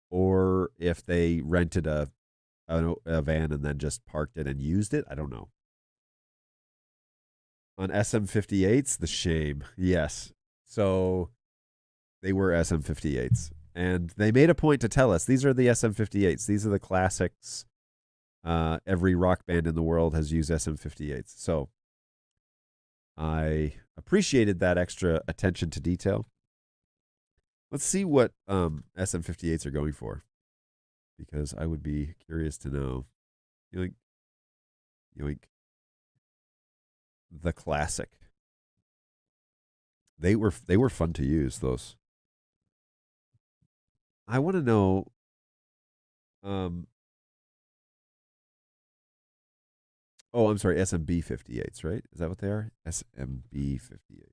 or if they rented a van and then just parked it and used it. I don't know. On SM58s, the shame. Yes. So they were SM58s. And they made a point to tell us, these are the SM58s. These are the classics. Every rock band in the world has used SM58s. So I appreciated that extra attention to detail. Let's see what SM58s are going for, because I would be curious to know. Yoink. Yoink. The classic. They were fun to use, those. I want to know oh, I'm sorry, SMB 58s, right? Is that what they are? SMB 58.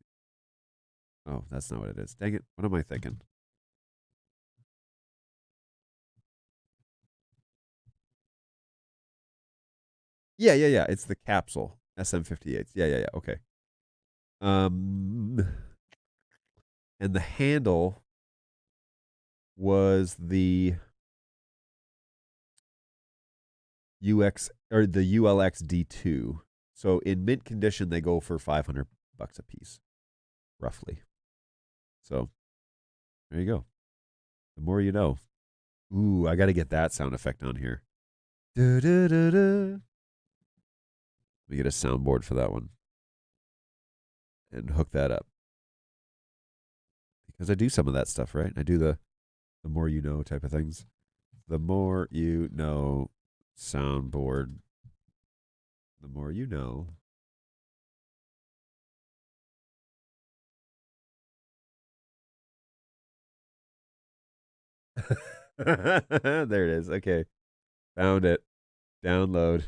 Oh, that's not what it is. Dang it. What am I thinking? Yeah. It's the capsule. SM58s. Yeah. Okay. And the handle was the UX or the ULX D2. So in mint condition, they go for $500 a piece, roughly. So there you go. The more you know. Ooh, I got to get that sound effect on here. Let me get a soundboard for that one and hook that up, because I do some of that stuff, right? I do the more you know type of things. The more you know soundboard. The more you know. There it is. Okay. Found it. Download.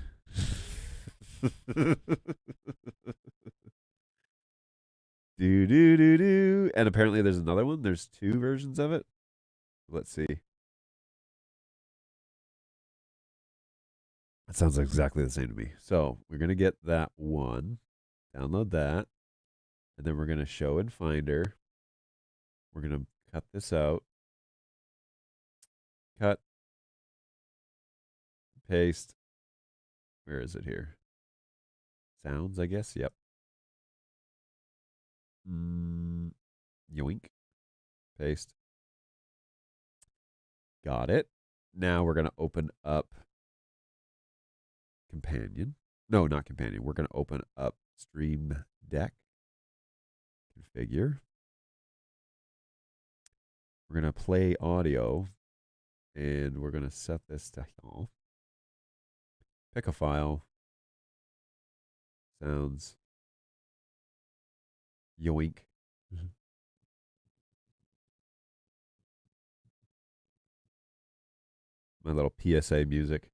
Do. And apparently there's another one. There's 2 versions of it. Let's see. That sounds exactly the same to me. So we're going to get that one. Download that. And then we're going to show in Finder. We're going to cut this out. Cut. Paste. Where is it here? Sounds, I guess. Yep. Yoink. Paste. Got it. Now we're going to open up Companion. No, not Companion. We're going to open up Stream Deck. Configure. We're going to play audio. And we're going to set this to pick a file. Sounds. Yoink. My little PSA music.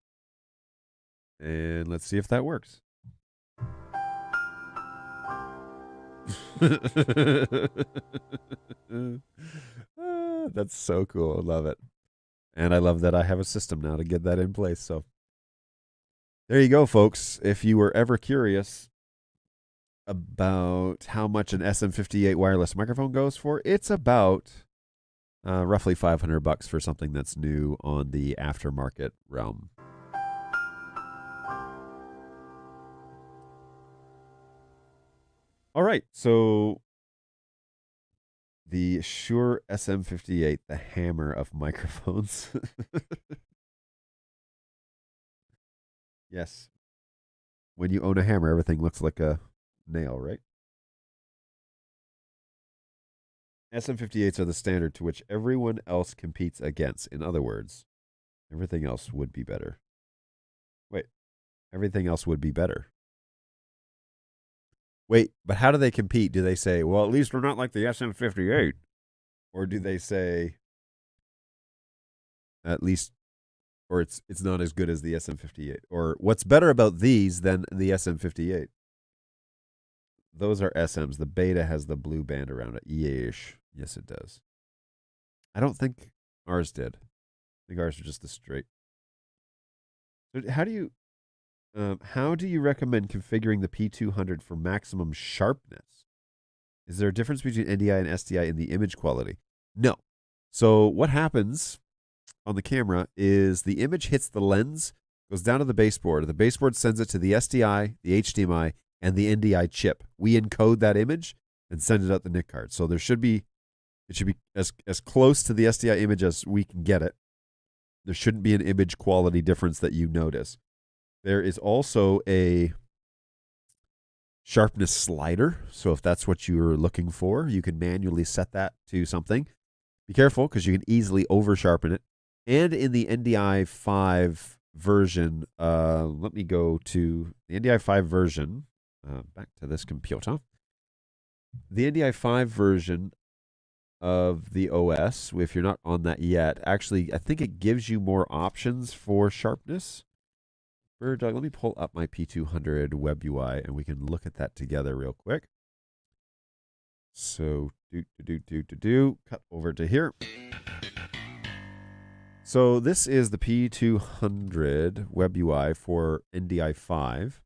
And let's see if that works. That's so cool. I love it. And I love that I have a system now to get that in place. So there you go, folks. If you were ever curious about how much an SM58 wireless microphone goes for, it's about roughly $500 for something that's new on the aftermarket realm. All right, so The Shure SM58, the hammer of microphones. Yes. When you own a hammer, everything looks like a nail, right? SM58s are the standard to which everyone else competes against. In other words, everything else would be better. Wait, everything else would be better. Wait, but how do they compete? Do they say, well, at least we're not like the SM58? Or do they say, at least, or it's not as good as the SM58? Or what's better about these than the SM58? Those are SMs. The Beta has the blue band around it. Yeesh. Yes, it does. I don't think ours did. I think ours are just the straight. So how do you recommend configuring the P200 for maximum sharpness? Is there a difference between NDI and SDI in the image quality? No. So what happens on the camera is the image hits the lens, goes down to the baseboard. The baseboard sends it to the SDI, the HDMI, and the NDI chip. We encode that image and send it out the NIC card. So it should be as close to the SDI image as we can get it. There shouldn't be an image quality difference that you notice. There is also a sharpness slider. So if that's what you're looking for, you can manually set that to something. Be careful because you can easily over sharpen it. And in the NDI 5 version, let me go to the NDI 5 version. Back to this computer. The NDI 5 version of the OS, if you're not on that yet, actually, I think it gives you more options for sharpness. BirdDog, let me pull up my P200 web UI and we can look at that together real quick. So, cut over to here. So this is the P200 web UI for NDI 5.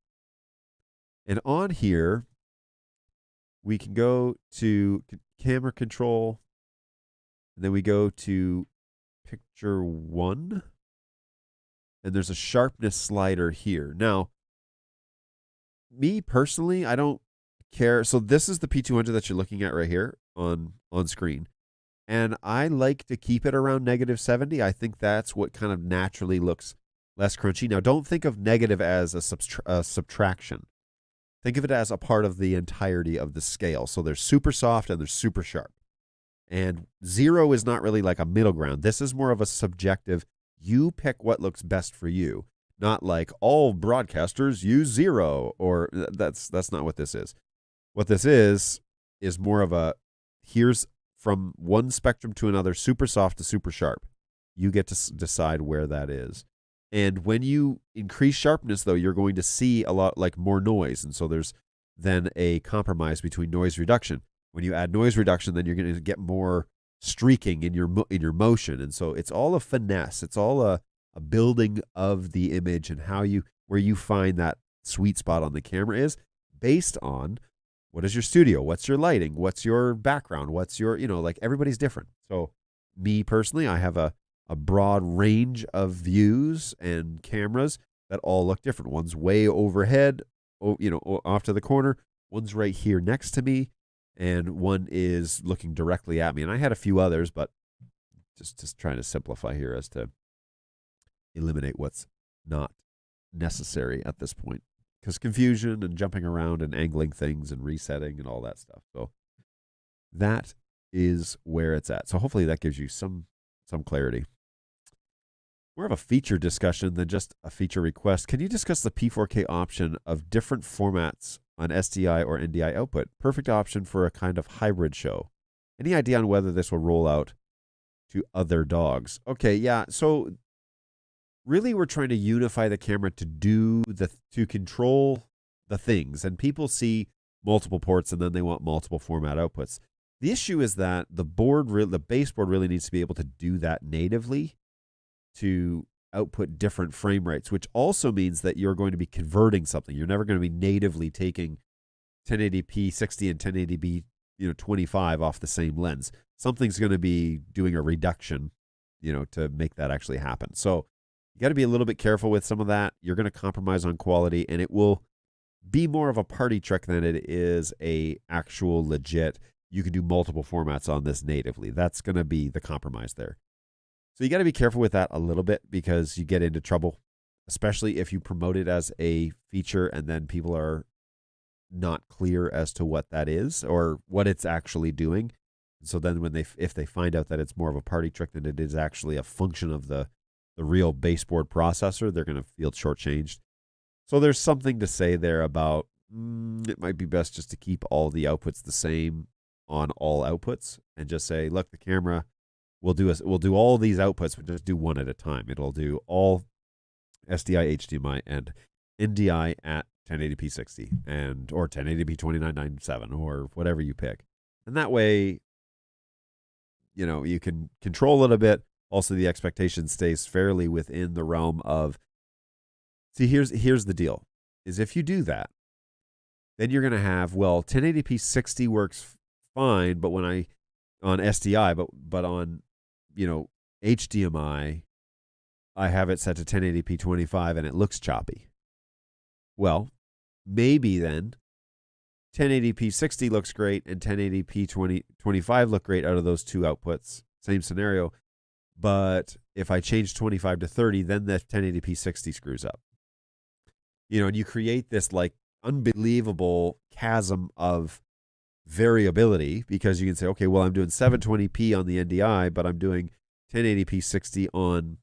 And on here, we can go to camera control, and then we go to picture 1, and there's a sharpness slider here. Now, me personally, I don't care. So this is the P200 that you're looking at right here on screen. And I like to keep it around -70. I think that's what kind of naturally looks less crunchy. Now, don't think of negative as a subtraction. Think of it as a part of the entirety of the scale. So they're super soft and they're super sharp. And 0 is not really like a middle ground. This is more of a subjective, you pick what looks best for you. Not like all broadcasters use 0, or that's not what this is. What this is more of a, here's from one spectrum to another, super soft to super sharp. You get to decide where that is. And when you increase sharpness, though, you're going to see a lot like more noise. And so there's then a compromise between noise reduction. When you add noise reduction, then you're going to get more streaking in your motion. And so it's all a finesse. It's all a building of the image and where you find that sweet spot on the camera is based on what is your studio, what's your lighting, what's your background, what's your, like everybody's different. So me personally, I have a broad range of views and cameras that all look different. One's way overhead, off to the corner. One's right here next to me, and one is looking directly at me. And I had a few others, but just trying to simplify here as to eliminate what's not necessary at this point. Because confusion and jumping around and angling things and resetting and all that stuff. So that is where it's at. So hopefully that gives you some clarity. More of a feature discussion than just a feature request. Can you discuss the P4K option of different formats on SDI or NDI output? Perfect option for a kind of hybrid show. Any idea on whether this will roll out to other dogs? Okay, yeah. So really we're trying to unify the camera to control the things. And people see multiple ports and then they want multiple format outputs. The issue is that the baseboard really needs to be able to do that natively to output different frame rates, which also means that you're going to be converting something. You're never going to be natively taking 1080p 60 and 1080p 25 off the same lens. Something's going to be doing a reduction, to make that actually happen. So you got to be a little bit careful with some of that. You're going to compromise on quality, and it will be more of a party trick than it is a actual legit. you can do multiple formats on this natively. That's going to be the compromise there. So you got to be careful with that a little bit because you get into trouble, especially if you promote it as a feature and then people are not clear as to what that is or what it's actually doing. So then if they find out that it's more of a party trick than it is actually a function of the real baseboard processor, they're going to feel shortchanged. So there's something to say there about it might be best just to keep all the outputs the same on all outputs and just say, look, the camera we'll do all these outputs, but just do one at a time. It'll do all SDI, HDMI, and NDI at 1080p 60 or 1080p 2997 or whatever you pick. And that way, you can control it a bit. Also, the expectation stays fairly within the realm of, see, here's the deal, is if you do that, then you're going to have, 1080p 60 works fine, but on SDI, but on, HDMI, I have it set to 1080p 25 and it looks choppy. Well, maybe then 1080p 60 looks great and 1080p 25 look great out of those two outputs. Same scenario. But if I change 25 to 30, then the 1080p 60 screws up. And you create this like unbelievable chasm of variability because you can say, okay, well, I'm doing 720p on the NDI, but I'm doing 1080p 60 on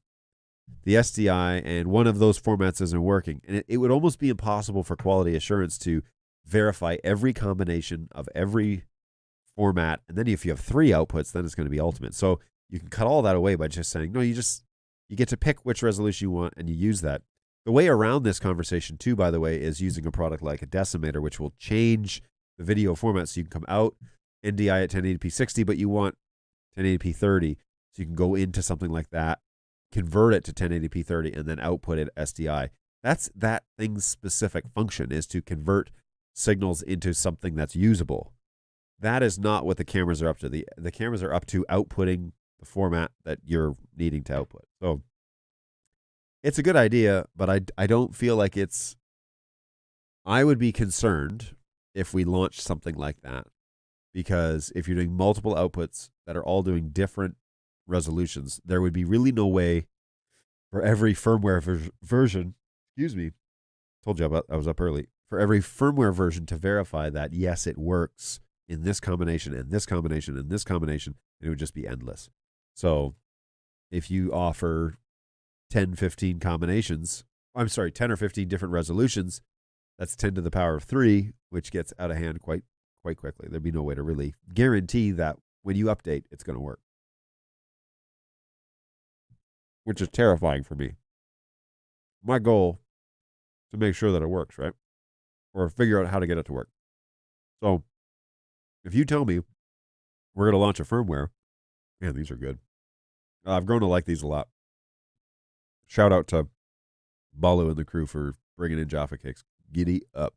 the SDI, and one of those formats isn't working. And it would almost be impossible for quality assurance to verify every combination of every format. And then if you have three outputs, then it's going to be ultimate. So you can cut all that away by just saying, no, you get to pick which resolution you want and you use that. The way around this conversation too, by the way, is using a product like a decimator, which will change the video format. So you can come out NDI at 1080p 60, but you want 1080p 30. So you can go into something like that, convert it to 1080p 30, and then output it SDI. That's that thing's specific function, is to convert signals into something that's usable. That is not what the cameras are up to. The cameras are up to outputting the format that you're needing to output. So it's a good idea, but I don't feel like I would be concerned if we launched something like that, because if you're doing multiple outputs that are all doing different resolutions, there would be really no way for every firmware version, told you I was up early, for every firmware version to verify that, yes, it works in this combination and this combination and this combination, it would just be endless. So if you offer 10 or 15 different resolutions, that's 10 to the power of 3, which gets out of hand quite quickly. There'd be no way to really guarantee that when you update, it's going to work, which is terrifying for me. My goal is to make sure that it works, right? Or figure out how to get it to work. So if you tell me we're going to launch a firmware, man, these are good. I've grown to like these a lot. Shout out to Baloo and the crew for bringing in Jaffa Cakes. Giddy up.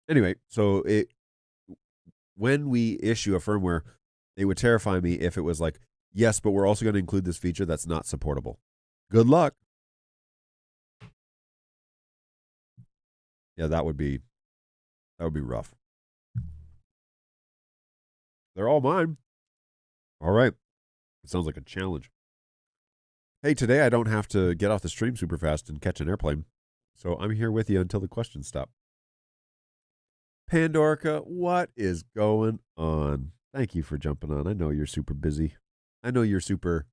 Anyway, so when we issue a firmware, it would terrify me if it was like, yes, but we're also going to include this feature that's not supportable. Good luck. Yeah, that would be rough. They're all mine. All right. It sounds like a challenge. Hey, today I don't have to get off the stream super fast and catch an airplane, so I'm here with you until the questions stop. Pandorica, what is going on? Thank you for jumping on. I know you're super busy. I know you're super...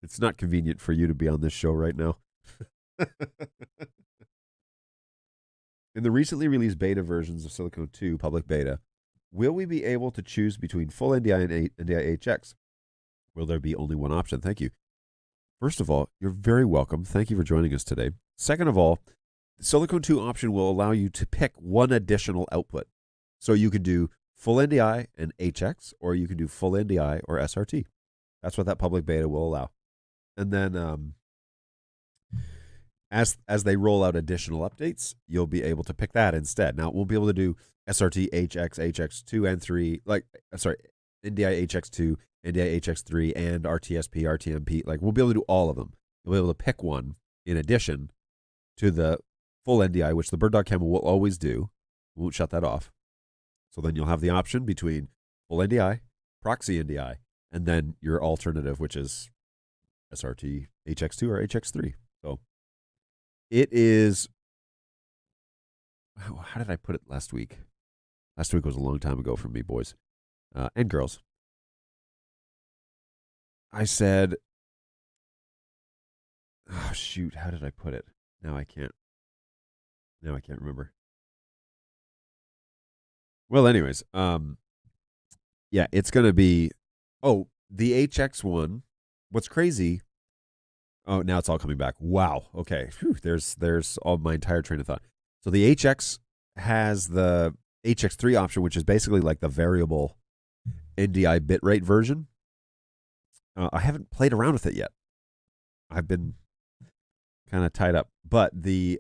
It's not convenient for you to be on this show right now. In the recently released beta versions of Silicon 2 public beta, will we be able to choose between full NDI and NDI HX? Will there be only one option? Thank you. First of all, you're very welcome. Thank you for joining us today. Second of all, the Silicon 2 option will allow you to pick one additional output. So you could do full NDI and HX, or you can do full NDI or SRT. That's what that public beta will allow. And then as they roll out additional updates, you'll be able to pick that instead. Now, it won't be able to do SRT, HX, HX2, and 3, NDI HX2, NDI HX3, and RTSP, RTMP. We'll be able to do all of them. You'll be able to pick one in addition to the full NDI, which the BirdDog camera will always do. We won't shut that off. So then you'll have the option between full NDI, proxy NDI, and then your alternative, which is SRT HX2 or HX3. So it is, how did I put it last week? Last week was a long time ago for me, boys and girls. I said, oh, shoot, how did I put it? Now I can't remember. Well, anyways, yeah, it's going to be, the HX one. What's crazy, now it's all coming back. Wow. Okay. Whew, there's all my entire train of thought. So the HX has the HX3 option, which is basically like the variable NDI bitrate version. I haven't played around with it yet. I've been kind of tied up. But the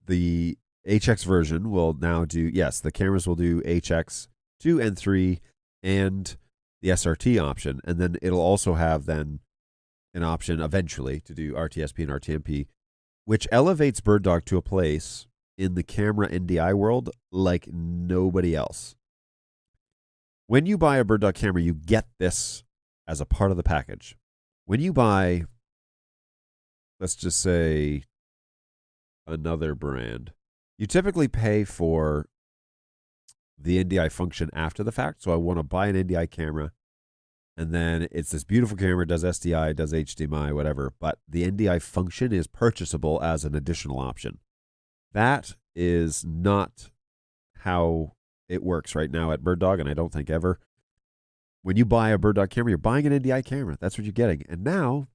HX version will now do, yes, the cameras will do HX2 and 3 and the SRT option. And then it'll also have then an option eventually to do RTSP and RTMP, which elevates BirdDog to a place in the camera NDI world like nobody else. When you buy a BirdDog camera, you get this as a part of the package. When you buy, let's just say, another brand, you typically pay for the NDI function after the fact. So I want to buy an NDI camera, and then it's this beautiful camera, does SDI, does HDMI, whatever, but the NDI function is purchasable as an additional option. That is not how it works right now at BirdDog, and I don't think ever. When you buy a BirdDog camera, you're buying an NDI camera. That's what you're getting. And now,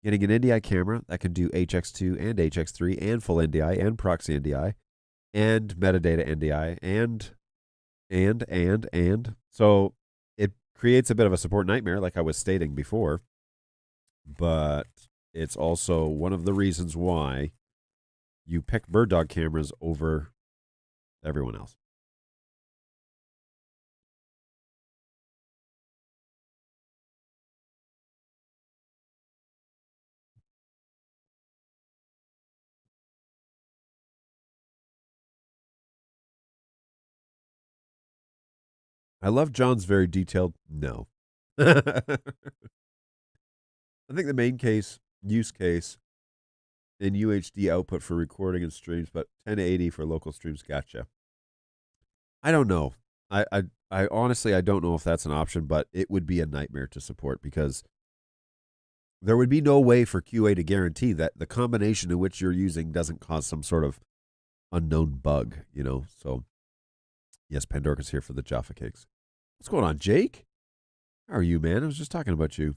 getting an NDI camera that can do HX2 and HX3 and full NDI and proxy NDI and metadata NDI and. So it creates a bit of a support nightmare, like I was stating before. But it's also one of the reasons why you pick BirdDog cameras over everyone else. I love John's very detailed no. I think the main use case in UHD output for recording and streams, but 1080 for local streams. Gotcha. I don't know. I honestly, I don't know if that's an option, but it would be a nightmare to support because there would be no way for QA to guarantee that the combination in which you're using doesn't cause some sort of unknown bug, So, yes, Pandorca's here for the Jaffa Cakes. What's going on, Jake? How are you, man? I was just talking about you.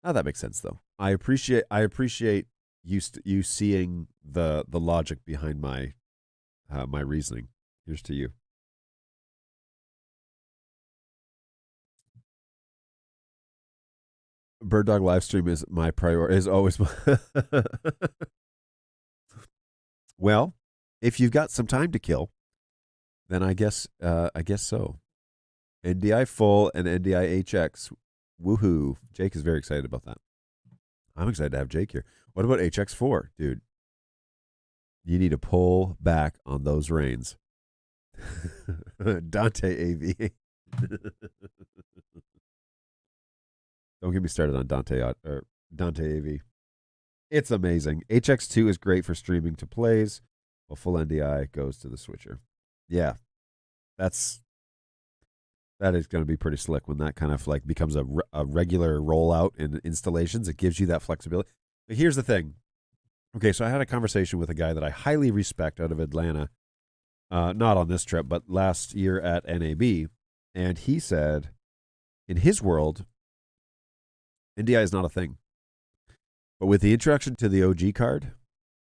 Oh, that makes sense, though. I appreciate you seeing the logic behind my my reasoning. Here's to you. BirdDog live stream is my priority. Is always my Well, if you've got some time to kill, then I guess so. NDI full and NDI HX. Woohoo. Jake is very excited about that. I'm excited to have Jake here. What about HX4? Dude, you need to pull back on those reins. Dante AV. Don't get me started on Dante AV. It's amazing. HX2 is great for streaming to plays, while full NDI goes to the switcher. Yeah, that is going to be pretty slick when that kind of like becomes a regular rollout in installations. It gives you that flexibility. But here's the thing. Okay, so I had a conversation with a guy that I highly respect out of Atlanta, not on this trip, but last year at NAB, and he said, in his world, NDI is not a thing. But with the introduction to the OG card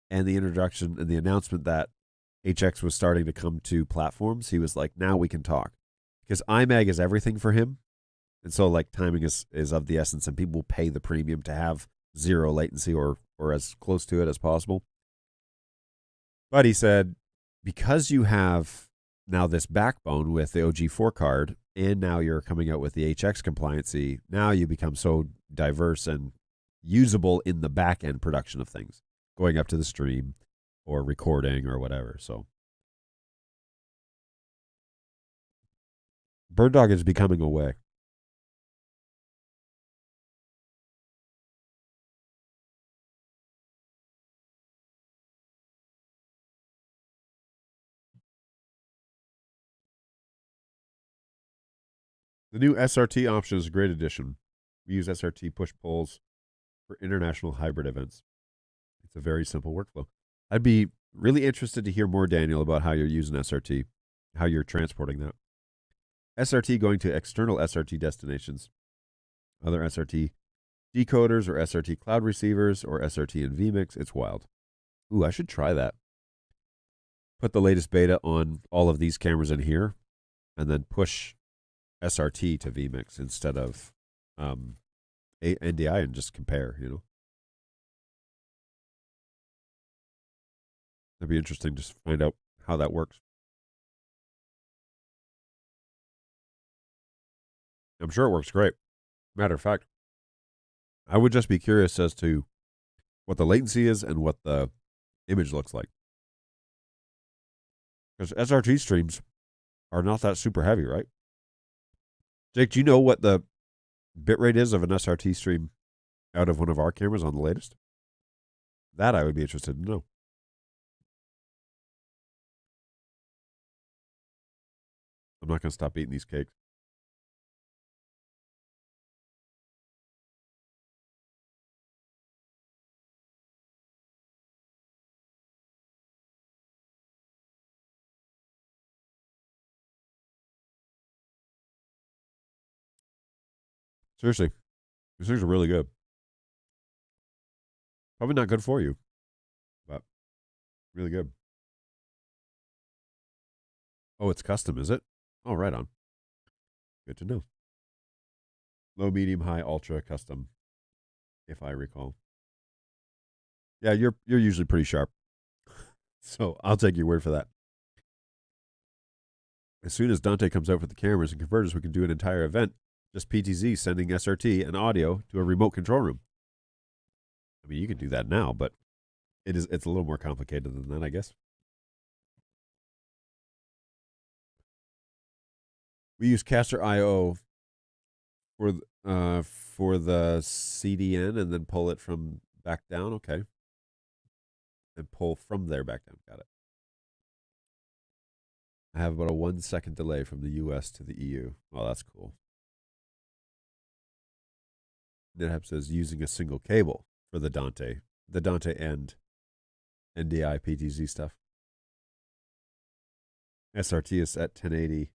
and the introduction and the announcement that HX was starting to come to platforms, he was like, now we can talk. Because iMag is everything for him. And so like timing is of the essence, and people will pay the premium to have zero latency or as close to it as possible. But he said, because you have now this backbone with the OG4 card, and now you're coming out with the HX compliancy, now you become so diverse and usable in the back end production of things, going up to the stream or recording or whatever. So BirdDog is becoming a way. The new SRT option is a great addition. We use SRT push polls for international hybrid events. It's a very simple workflow. I'd be really interested to hear more, Daniel, about how you're using SRT, how you're transporting that. SRT going to external SRT destinations, other SRT decoders or SRT cloud receivers or SRT and vMix. It's wild. Ooh, I should try that. Put the latest beta on all of these cameras in here and then push SRT to vMix instead of NDI and just compare, you know. That'd be interesting just to find out how that works. I'm sure it works great. Matter of fact, I would just be curious as to what the latency is and what the image looks like. Because SRT streams are not that super heavy, right? Jake, do you know what the bitrate is of an SRT stream out of one of our cameras on the latest? That I would be interested to know. I'm not going to stop eating these cakes. Seriously, these things are really good. Probably not good for you, but really good. Oh, it's custom, is it? Oh, right on. Good to know. Low, medium, high, ultra, custom, if I recall. Yeah, you're usually pretty sharp. So I'll take your word for that. As soon as Dante comes out with the cameras and converters, we can do an entire event. Just PTZ sending SRT and audio to a remote control room. I mean, you can do that now, but it's a little more complicated than that, I guess. We use Caster IO for the CDN and then pull it from back down. Okay. And pull from there back down. Got it. I have about a 1 second delay from the US to the EU. Well, that's cool. NetApp says using a single cable for the Dante and NDI PTZ stuff. SRT is at 1080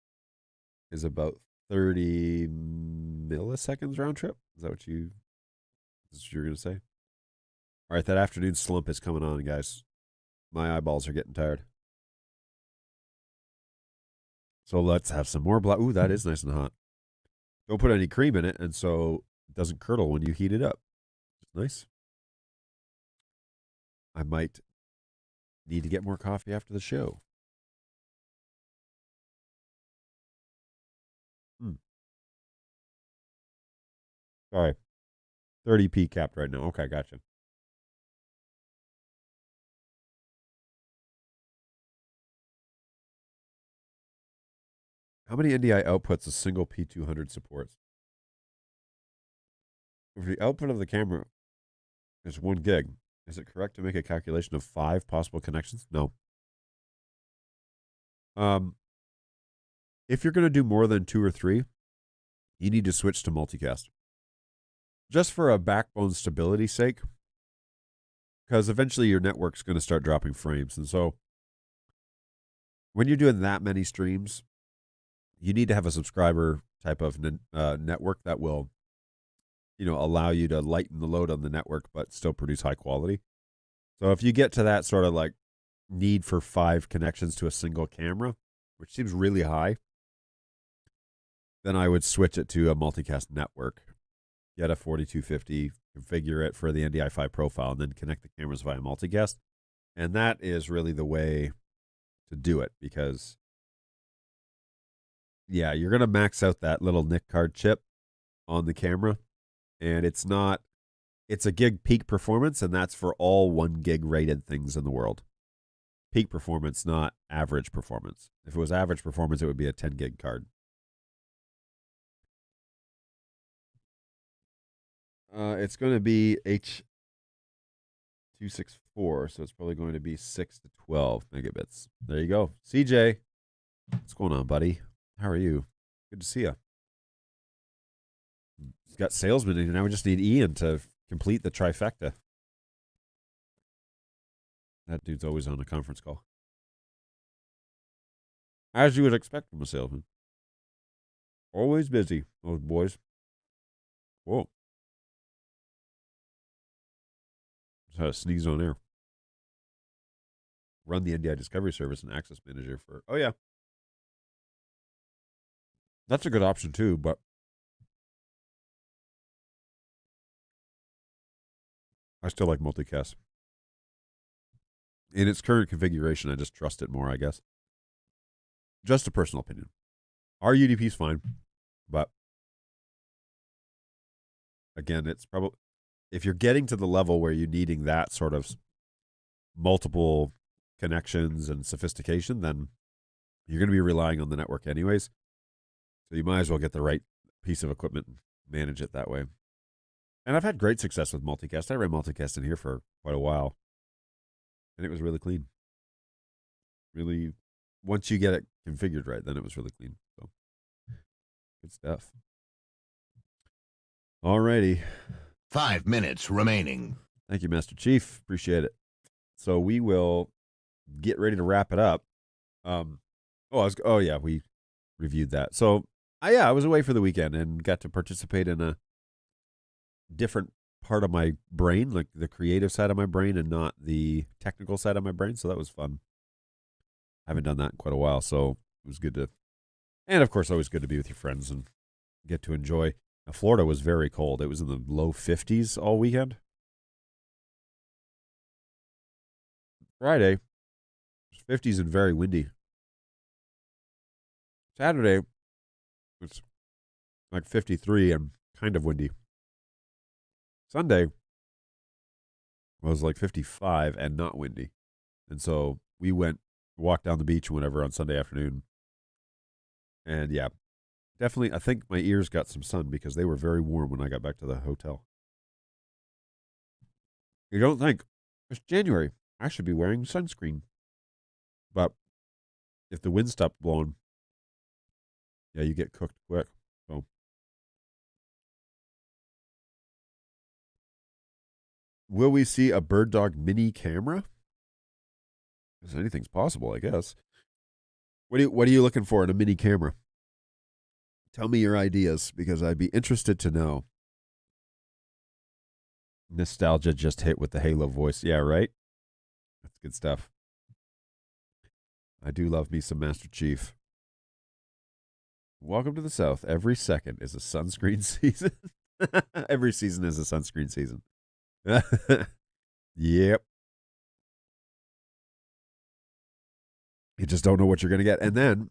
is about 30 milliseconds round trip. Is that what you're going to say? All right, that afternoon slump is coming on, guys. My eyeballs are getting tired. So let's have some more black. Ooh, that is nice and hot. Don't put any cream in it, and so it doesn't curdle when you heat it up. It's nice. I might need to get more coffee after the show. Sorry. 30p capped right now. Okay, gotcha. How many NDI outputs a single P200 supports? If the output of the camera is 1 gig, is it correct to make a calculation of 5 possible connections? No. If you're going to do more than 2 or 3, you need to switch to multicast. Just for a backbone stability sake, because eventually your network's going to start dropping frames. And so when you're doing that many streams, you need to have a subscriber type of network that will, allow you to lighten the load on the network, but still produce high quality. So if you get to that sort of like need for 5 connections to a single camera, which seems really high, then I would switch it to a multicast network. Get a 4250, configure it for the NDI5 profile, and then connect the cameras via multicast. And that is really the way to do it because, yeah, you're going to max out that little NIC card chip on the camera. And it's a gig peak performance, and that's for all 1 gig rated things in the world. Peak performance, not average performance. If it was average performance, it would be a 10 gig card. It's going to be H.264, so it's probably going to be 6 to 12 megabits. There you go. CJ, what's going on, buddy? How are you? Good to see you. He's got salesman in here. Now we just need Ian to complete the trifecta. That dude's always on a conference call. As you would expect from a salesman. Always busy, those boys. Whoa. Just had a sneeze on air. Run the NDI Discovery Service and Access Manager for... Oh, yeah. That's a good option, too, but... I still like multicast. In its current configuration, I just trust it more, I guess. Just a personal opinion. Our UDP is fine, but again, it's probably if you're getting to the level where you're needing that sort of multiple connections and sophistication, then you're going to be relying on the network anyways. So you might as well get the right piece of equipment and manage it that way. And I've had great success with multicast. I ran multicast in here for quite a while, and it was really clean. Really, once you get it configured right, then it was really clean. So, good stuff. All righty. 5 minutes remaining. Thank you, Master Chief. Appreciate it. So we will get ready to wrap it up. We reviewed that. So, I was away for the weekend and got to participate in a different part of my brain, like the creative side of my brain and not the technical side of my brain. So that was fun. I haven't done that in quite a while, so it was good to, and of course, always good to be with your friends and get to enjoy. Now, Florida was very cold. It was in the low 50s all weekend. Friday, it was 50s and very windy. Saturday, it's like 53 and kind of windy. Sunday was like 55 and not windy. And so we walked down the beach and whatever on Sunday afternoon. And yeah, definitely, I think my ears got some sun because they were very warm when I got back to the hotel. You don't think, it's January, I should be wearing sunscreen. But if the wind stopped blowing, yeah, you get cooked quick. So. Will we see a BirdDog mini camera? Because anything's possible, I guess. What are you looking for in a mini camera? Tell me your ideas, because I'd be interested to know. Nostalgia just hit with the Halo voice. Yeah, right? That's good stuff. I do love me some Master Chief. Welcome to the South. Every second is a sunscreen season. Every season is a sunscreen season. Yep. You just don't know what you're going to get. And then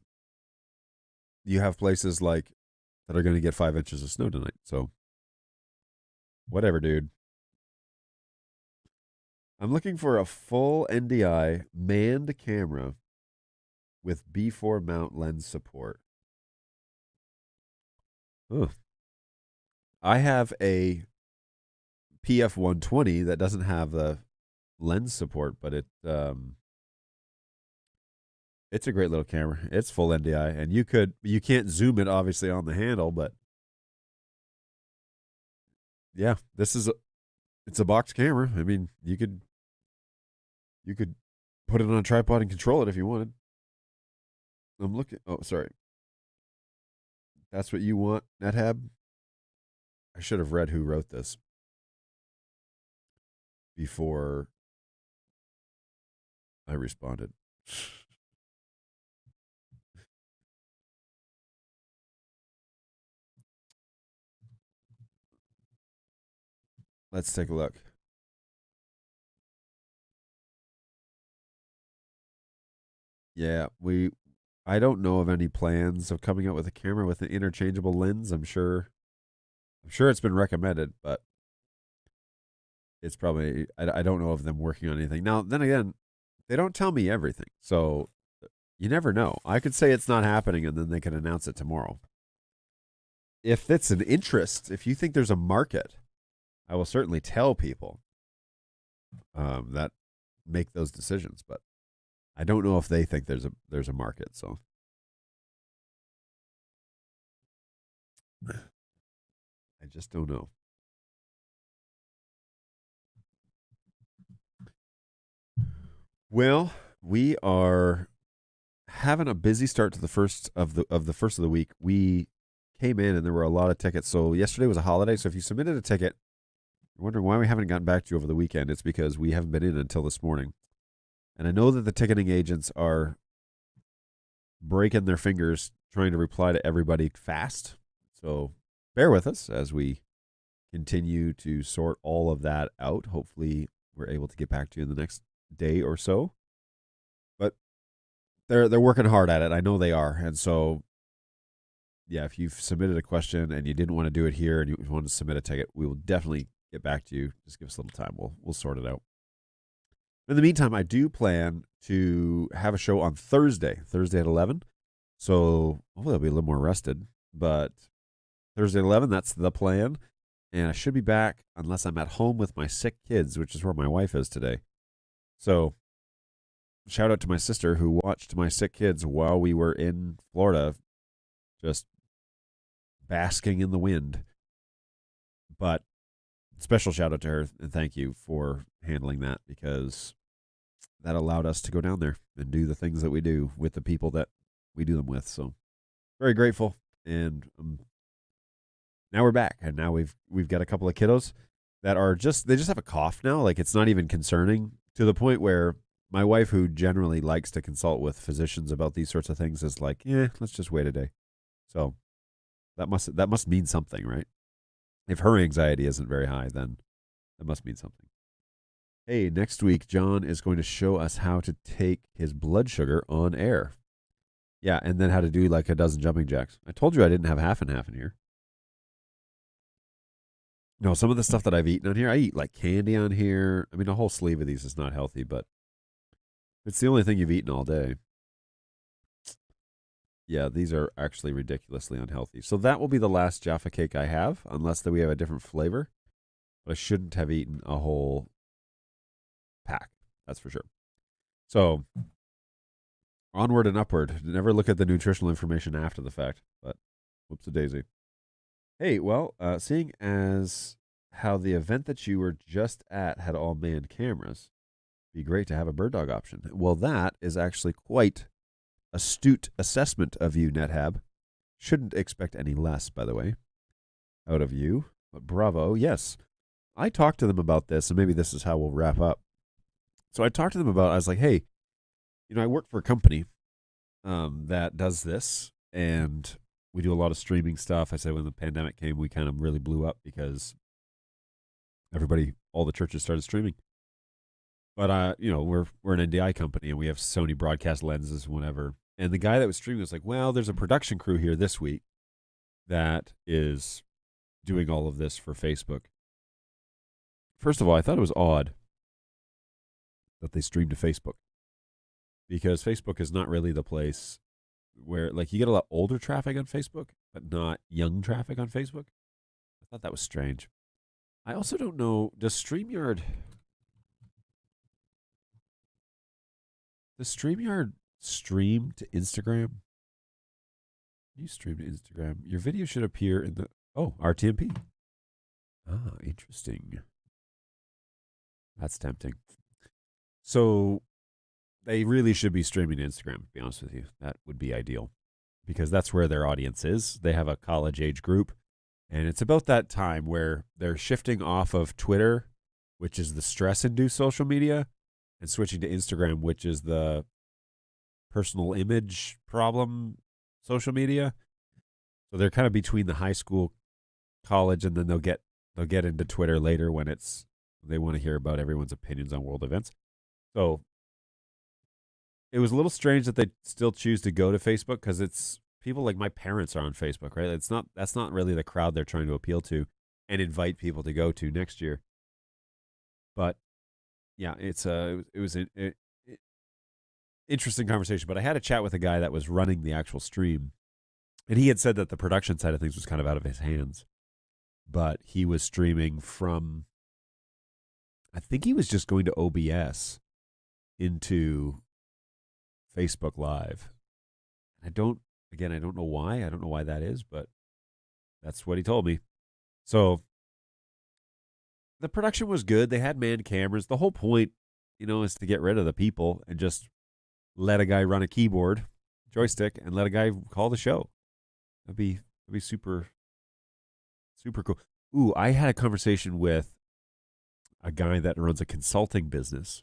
you have places like that are going to get 5 inches of snow tonight. So whatever, dude. I'm looking for a full NDI manned camera with B4 mount lens support. I have a PF 120 that doesn't have the lens support, but it's a great little camera. It's full NDI, and you can't zoom it obviously on the handle, but yeah, it's a box camera. I mean, you could put it on a tripod and control it if you wanted. I'm looking. Oh, sorry. That's what you want, NetHab? I should have read who wrote this before I responded. Let's take a look. Yeah, I don't know of any plans of coming out with a camera with an interchangeable lens. I'm sure it's been recommended, but it's probably, I don't know of them working on anything. Now, then again, they don't tell me everything, so you never know. I could say it's not happening, and then they can announce it tomorrow. If it's an interest, if you think there's a market I will certainly tell people that make those decisions, but I don't know if they think there's a market. So I just don't know. Well, we are having a busy start to the first of the week. We came in and there were a lot of tickets. So yesterday was a holiday. So if you submitted a ticket, you're wondering why we haven't gotten back to you over the weekend. It's because we haven't been in until this morning. And I know that the ticketing agents are breaking their fingers trying to reply to everybody fast. So bear with us as we continue to sort all of that out. Hopefully we're able to get back to you in the next day or so. But they're working hard at it. I know they are. And so yeah, if you've submitted a question and you didn't want to do it here and you want to submit a ticket, we will definitely get back to you. Just give us a little time. We'll sort it out. In the meantime, I do plan to have a show on Thursday at 11. So hopefully I'll be a little more rested. But Thursday at 11, that's the plan. And I should be back unless I'm at home with my sick kids, which is where my wife is today. So shout out to my sister who watched my sick kids while we were in Florida, just basking in the wind. But special shout out to her and thank you for handling that, because that allowed us to go down there and do the things that we do with the people that we do them with. So very grateful. And now we're back, and now we've got a couple of kiddos that are they just have a cough now. Like, it's not even concerning, to the point where my wife, who generally likes to consult with physicians about these sorts of things, is like, let's just wait a day. So that must mean something, right? If her anxiety isn't very high, then that must mean something. Hey, next week, John is going to show us how to take his blood sugar on air. Yeah, and then how to do like a dozen jumping jacks. I told you I didn't have half and half in here. No, some of the stuff that I've eaten on here, I eat like candy on here. I mean, a whole sleeve of these is not healthy, but it's the only thing you've eaten all day. Yeah, these are actually ridiculously unhealthy. So that will be the last Jaffa cake I have, unless that we have a different flavor. But I shouldn't have eaten a whole pack, that's for sure. So onward and upward. Never look at the nutritional information after the fact, but whoops-a-daisy. Hey, well, seeing as how the event that you were just at had all manned cameras, it'd be great to have a bird dog option. Well, that is actually quite astute assessment of you, NetHab. Shouldn't expect any less, by the way, out of you. But bravo, yes. I talked to them about this, and maybe this is how we'll wrap up. So I talked to them about, I was like, hey, I work for a company that does this, and we do a lot of streaming stuff. I said when the pandemic came, we kind of really blew up because all the churches started streaming. But, we're an NDI company, and we have Sony broadcast lenses, whatever. And the guy that was streaming was like, well, there's a production crew here this week that is doing all of this for Facebook. First of all, I thought it was odd that they streamed to Facebook, because Facebook is not really the place where, like, you get a lot older traffic on Facebook, but not young traffic on Facebook. I thought that was strange. I also don't know, does StreamYard stream to Instagram? You stream to Instagram. Your video should appear in the RTMP. Ah, interesting. That's tempting. So they really should be streaming to Instagram, to be honest with you. That would be ideal, because that's where their audience is. They have a college age group, and it's about that time where they're shifting off of Twitter, which is the stress-induced social media, and switching to Instagram, which is the personal image problem social media. So they're kind of between the high school, college, and then they'll get into Twitter later when they want to hear about everyone's opinions on world events. So it was a little strange that they still choose to go to Facebook, because it's people like my parents are on Facebook, right? That's not really the crowd they're trying to appeal to and invite people to go to next year. But yeah, it was an interesting conversation. But I had a chat with a guy that was running the actual stream, and he had said that the production side of things was kind of out of his hands. but he was streaming from, I think he was just going to OBS into Facebook Live. I don't know why. I don't know why that is, but that's what he told me. So the production was good. They had manned cameras. The whole point, is to get rid of the people and just let a guy run a keyboard, joystick, and let a guy call the show. That'd be super, super cool. Ooh, I had a conversation with a guy that runs a consulting business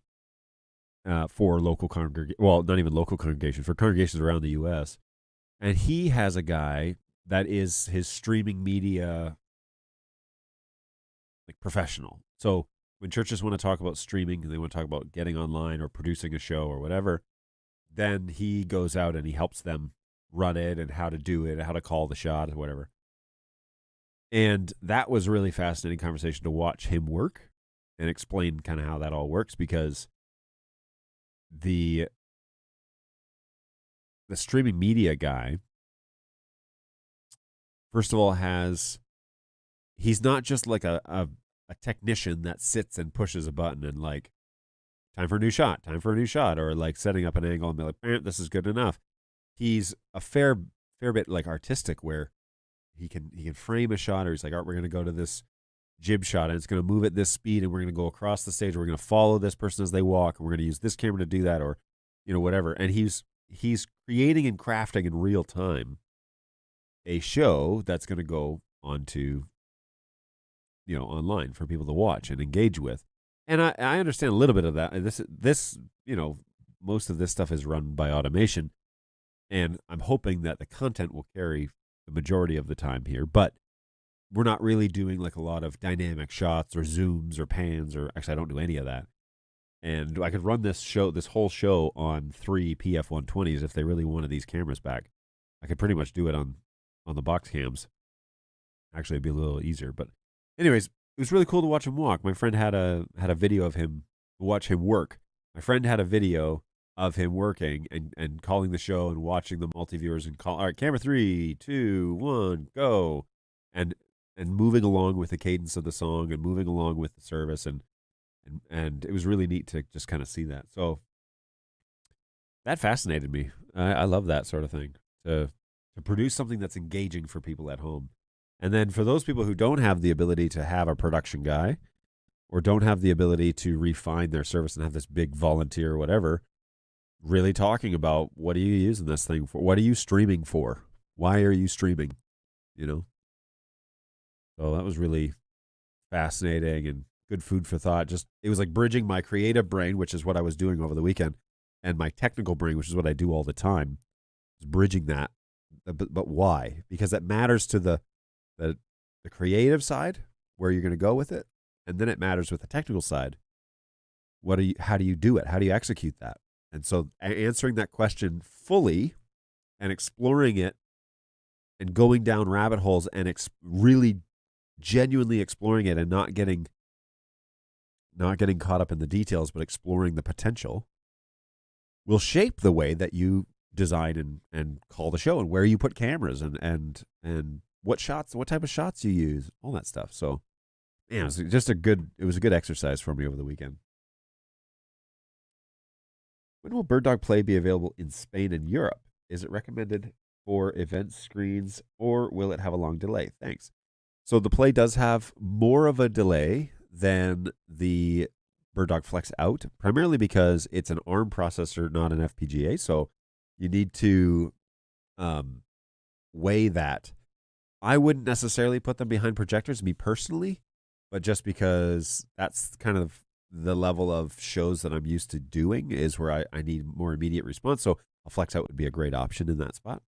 for local not even local congregations, for congregations around the U.S. And he has a guy that is his streaming media professional. So when churches want to talk about streaming, they want to talk about getting online or producing a show or whatever, then he goes out and he helps them run it and how to do it, how to call the shot or whatever. And that was a really fascinating conversation to watch him work and explain kind of how that all works, because the streaming media guy, first of all, he's not just like a technician that sits and pushes a button and like, time for a new shot, or like setting up an angle and be like, this is good enough. He's a fair bit like artistic, where he can frame a shot, or he's like, all right, we're going to go to this jib shot and it's going to move at this speed and we're going to go across the stage. We're going to follow this person as they walk and we're going to use this camera to do that, or, whatever. And he's creating and crafting in real time a show that's going to go onto, online for people to watch and engage with. And I understand a little bit of that. This, most of this stuff is run by automation, and I'm hoping that the content will carry the majority of the time here, but we're not really doing like a lot of dynamic shots or zooms or pans, or actually I don't do any of that. And I could run this whole show on 3 PF120s if they really wanted these cameras back. I could pretty much do it on the box cams. Actually, it'd be a little easier, but anyways, it was really cool to watch him walk. My friend had a video of him, watch him work. My friend had a video of him working and calling the show and watching the multi-viewers and all right, camera 3, 2, 1, go. And moving along with the cadence of the song and moving along with the service. And it was really neat to just kind of see that. So that fascinated me. I love that sort of thing, to produce something that's engaging for people at home. And then for those people who don't have the ability to have a production guy, or don't have the ability to refine their service and have this big volunteer or whatever, really talking about, what are you using this thing for? What are you streaming for? Why are you streaming? So that was really fascinating and good food for thought. It was like bridging my creative brain, which is what I was doing over the weekend, and my technical brain, which is what I do all the time. Bridging that. But why? Because it matters to the creative side, where you're going to go with it, and then it matters with the technical side. How do you do it? How do you execute that? And so answering that question fully and exploring it and going down rabbit holes and really genuinely exploring it, and not getting caught up in the details, but exploring the potential, will shape the way that you design and call the show, and where you put cameras and what type of shots you use, all that stuff. So, it was a good exercise for me over the weekend. When will BirdDog Play be available in Spain and Europe? Is it recommended for event screens, or will it have a long delay? Thanks. So the Play does have more of a delay than the BirdDog Flex Out, primarily because it's an ARM processor, not an FPGA. So you need to weigh that. I wouldn't necessarily put them behind projectors, me personally, but just because that's kind of the level of shows that I'm used to doing, is where I need more immediate response. So a Flex Out would be a great option in that spot,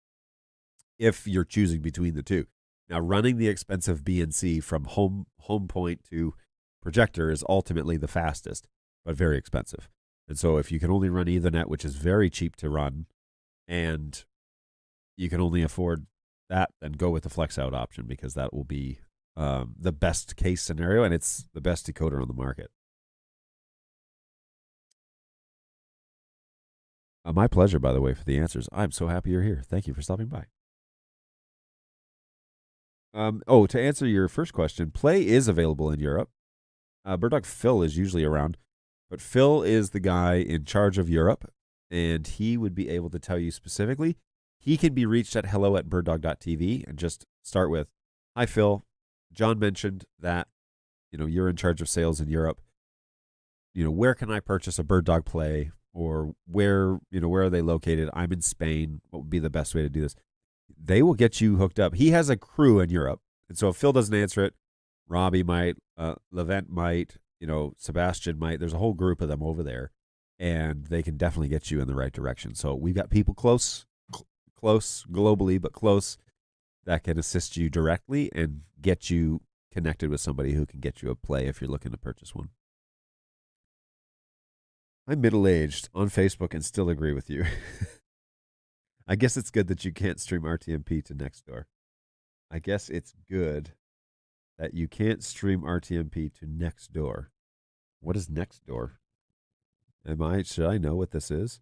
if you're choosing between the two. Now, running the expensive BNC from home point to projector is ultimately the fastest, but very expensive. And so if you can only run Ethernet, which is very cheap to run, and you can only afford that, then go with the Flex Out option, because that will be the best case scenario, and it's the best decoder on the market. My pleasure, by the way, for the answers. I'm so happy you're here. Thank you for stopping by. To answer your first question, Play is available in Europe. BirdDog Phil is usually around, but Phil is the guy in charge of Europe, and he would be able to tell you specifically. He can be reached at hello@birddog.tv and just start with, "Hi, Phil. John mentioned that, you're in charge of sales in Europe. Where can I purchase a BirdDog Play, or where are they located? I'm in Spain. What would be the best way to do this?" They will get you hooked up. He has a crew in Europe, and so if Phil doesn't answer it, Robbie might, Levent might, Sebastian might. There's a whole group of them over there, and they can definitely get you in the right direction. So we've got people close globally, but close, that can assist you directly and get you connected with somebody who can get you a Play if you're looking to purchase one. I'm middle-aged on Facebook and still agree with you. I guess it's good that you can't stream RTMP to Nextdoor. I guess it's good that you can't stream RTMP to Nextdoor. What is Nextdoor? Should I know what this is?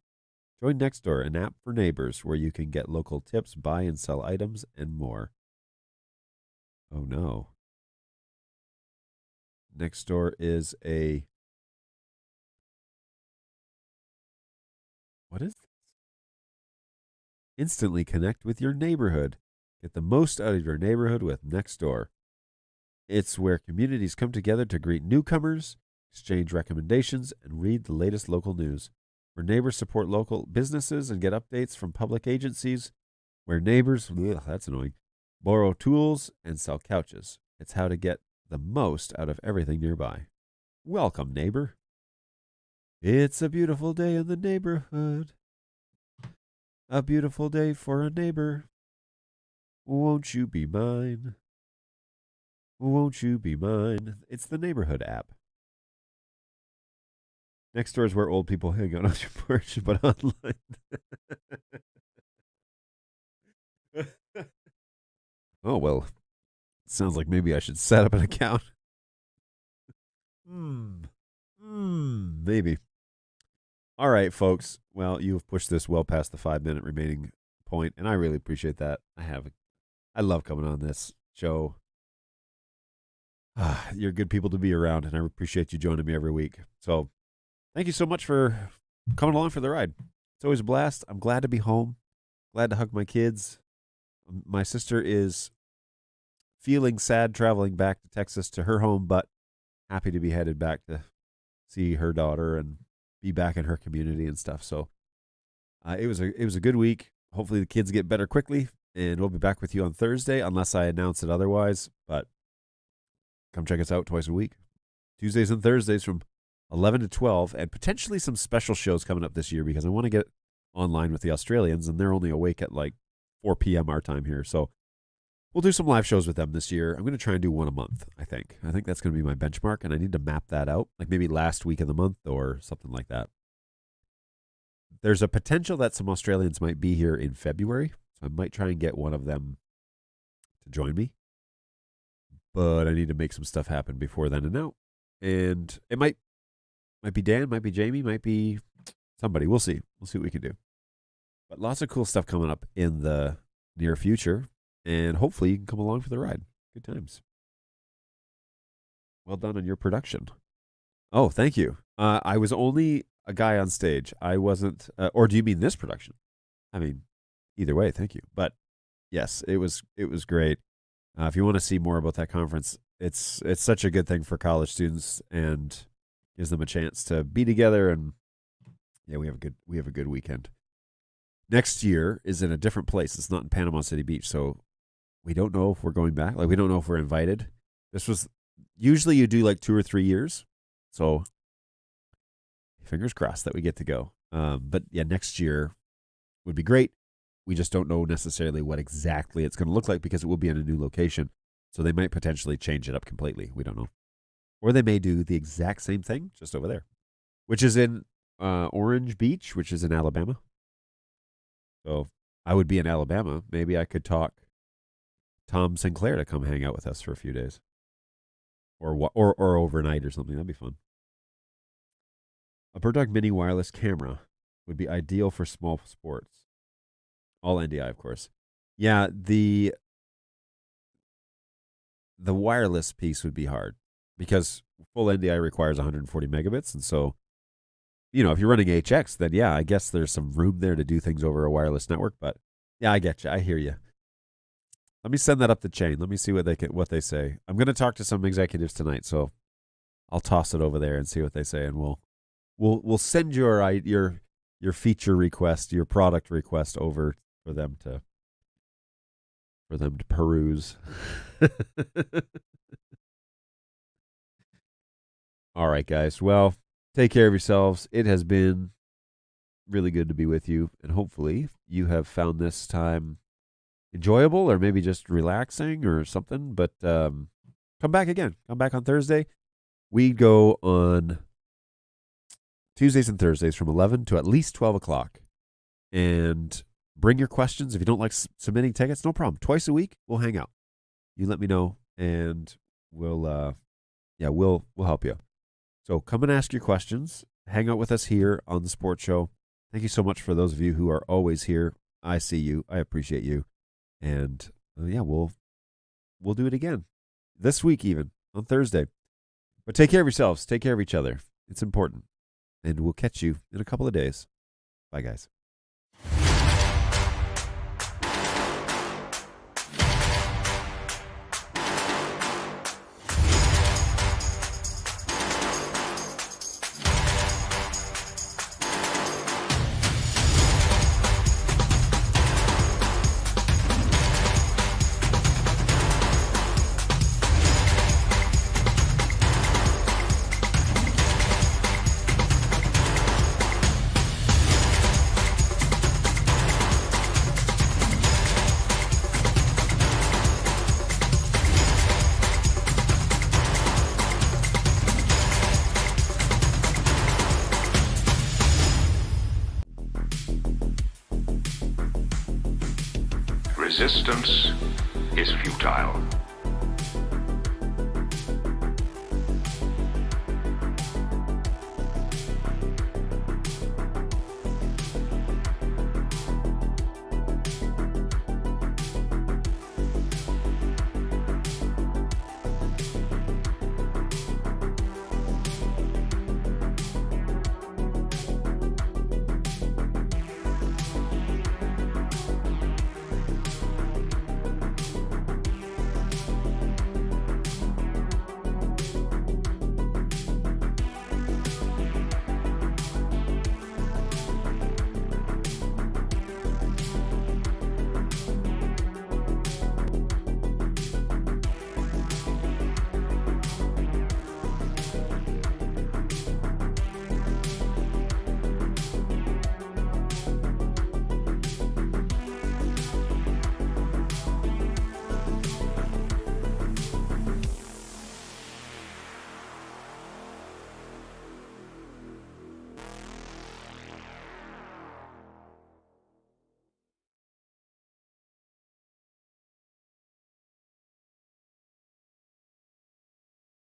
Join Nextdoor, an app for neighbors where you can get local tips, buy and sell items, and more. Oh no. Nextdoor is what is this? Instantly connect with your neighborhood. Get the most out of your neighborhood with Nextdoor. It's where communities come together to greet newcomers, exchange recommendations, and read the latest local news. Where neighbors support local businesses and get updates from public agencies. Where neighbors, that's annoying, borrow tools and sell couches. It's how to get the most out of everything nearby. Welcome, neighbor. It's a beautiful day in the neighborhood. A beautiful day for a neighbor. Won't you be mine? Won't you be mine? It's the neighborhood app. Nextdoor is where old people hang out on your porch, but online. Oh, well, sounds like maybe I should set up an account. Maybe. All right, folks. Well, you have pushed this well past the 5-minute remaining point, and I really appreciate that. I love coming on this show. You're good people to be around, and I appreciate you joining me every week. So thank you so much for coming along for the ride. It's always a blast. I'm glad to be home. Glad to hug my kids. My sister is feeling sad traveling back to Texas to her home, but happy to be headed back to see her daughter and be back in her community and stuff. So it was a good week. Hopefully the kids get better quickly, and we'll be back with you on Thursday unless I announce it otherwise. But come check us out twice a week, Tuesdays and Thursdays from 11 to 12, and potentially some special shows coming up this year because I want to get online with the Australians, and they're only awake at like 4 p.m. our time here. So we'll do some live shows with them this year. I'm going to try and do one a month, I think. I think that's going to be my benchmark, and I need to map that out, like maybe last week of the month or something like that. There's a potential that some Australians might be here in February, so I might try and get one of them to join me. But I need to make some stuff happen before then and now. And it might be Dan, might be Jamie, might be somebody. We'll see. We'll see what we can do. But lots of cool stuff coming up in the near future. And hopefully you can come along for the ride. Good times. Well done on your production. Oh, thank you. I was only a guy on stage. I wasn't, or do you mean this production? I mean, either way, thank you. But yes, it was great. If you want to see more about that conference, it's such a good thing for college students and gives them a chance to be together. And yeah, we have a good weekend. Next year is in a different place. It's not in Panama City Beach, so we don't know if we're going back. Like, we don't know if we're invited. This was usually you do like 2 or 3 years, so fingers crossed that we get to go. But yeah, next year would be great. We just don't know necessarily what exactly it's going to look like because it will be in a new location. So they might potentially change it up completely. We don't know. Or they may do the exact same thing just over there, which is in Orange Beach, which is in Alabama. So I would be in Alabama. Maybe I could talk Tom Sinclair to come hang out with us for a few days. Or overnight or something. That'd be fun. A BirdDog Mini wireless camera would be ideal for small sports. All NDI, of course. Yeah, the wireless piece would be hard because full NDI requires 140 megabits. And so, if you're running HX, then yeah, I guess there's some room there to do things over a wireless network. But yeah, I get you. I hear you. Let me send that up the chain. Let me see what they say. I'm going to talk to some executives tonight, so I'll toss it over there and see what they say, and we'll send your feature request, your product request over for them to peruse. All right, guys. Well, take care of yourselves. It has been really good to be with you, and hopefully you have found this time enjoyable or maybe just relaxing or something. But come back again. Come back on Thursday. We go on Tuesdays and Thursdays from 11 to at least 12 o'clock. And bring your questions. If you don't like submitting tickets, no problem. Twice a week, we'll hang out. You let me know, and we'll help you. So come and ask your questions. Hang out with us here on the Sports Show. Thank you so much for those of you who are always here. I see you. I appreciate you. And we'll do it again this week, even on Thursday. But take care of yourselves. Take care of each other. It's important. And we'll catch you in a couple of days. Bye, guys. Resistance is futile.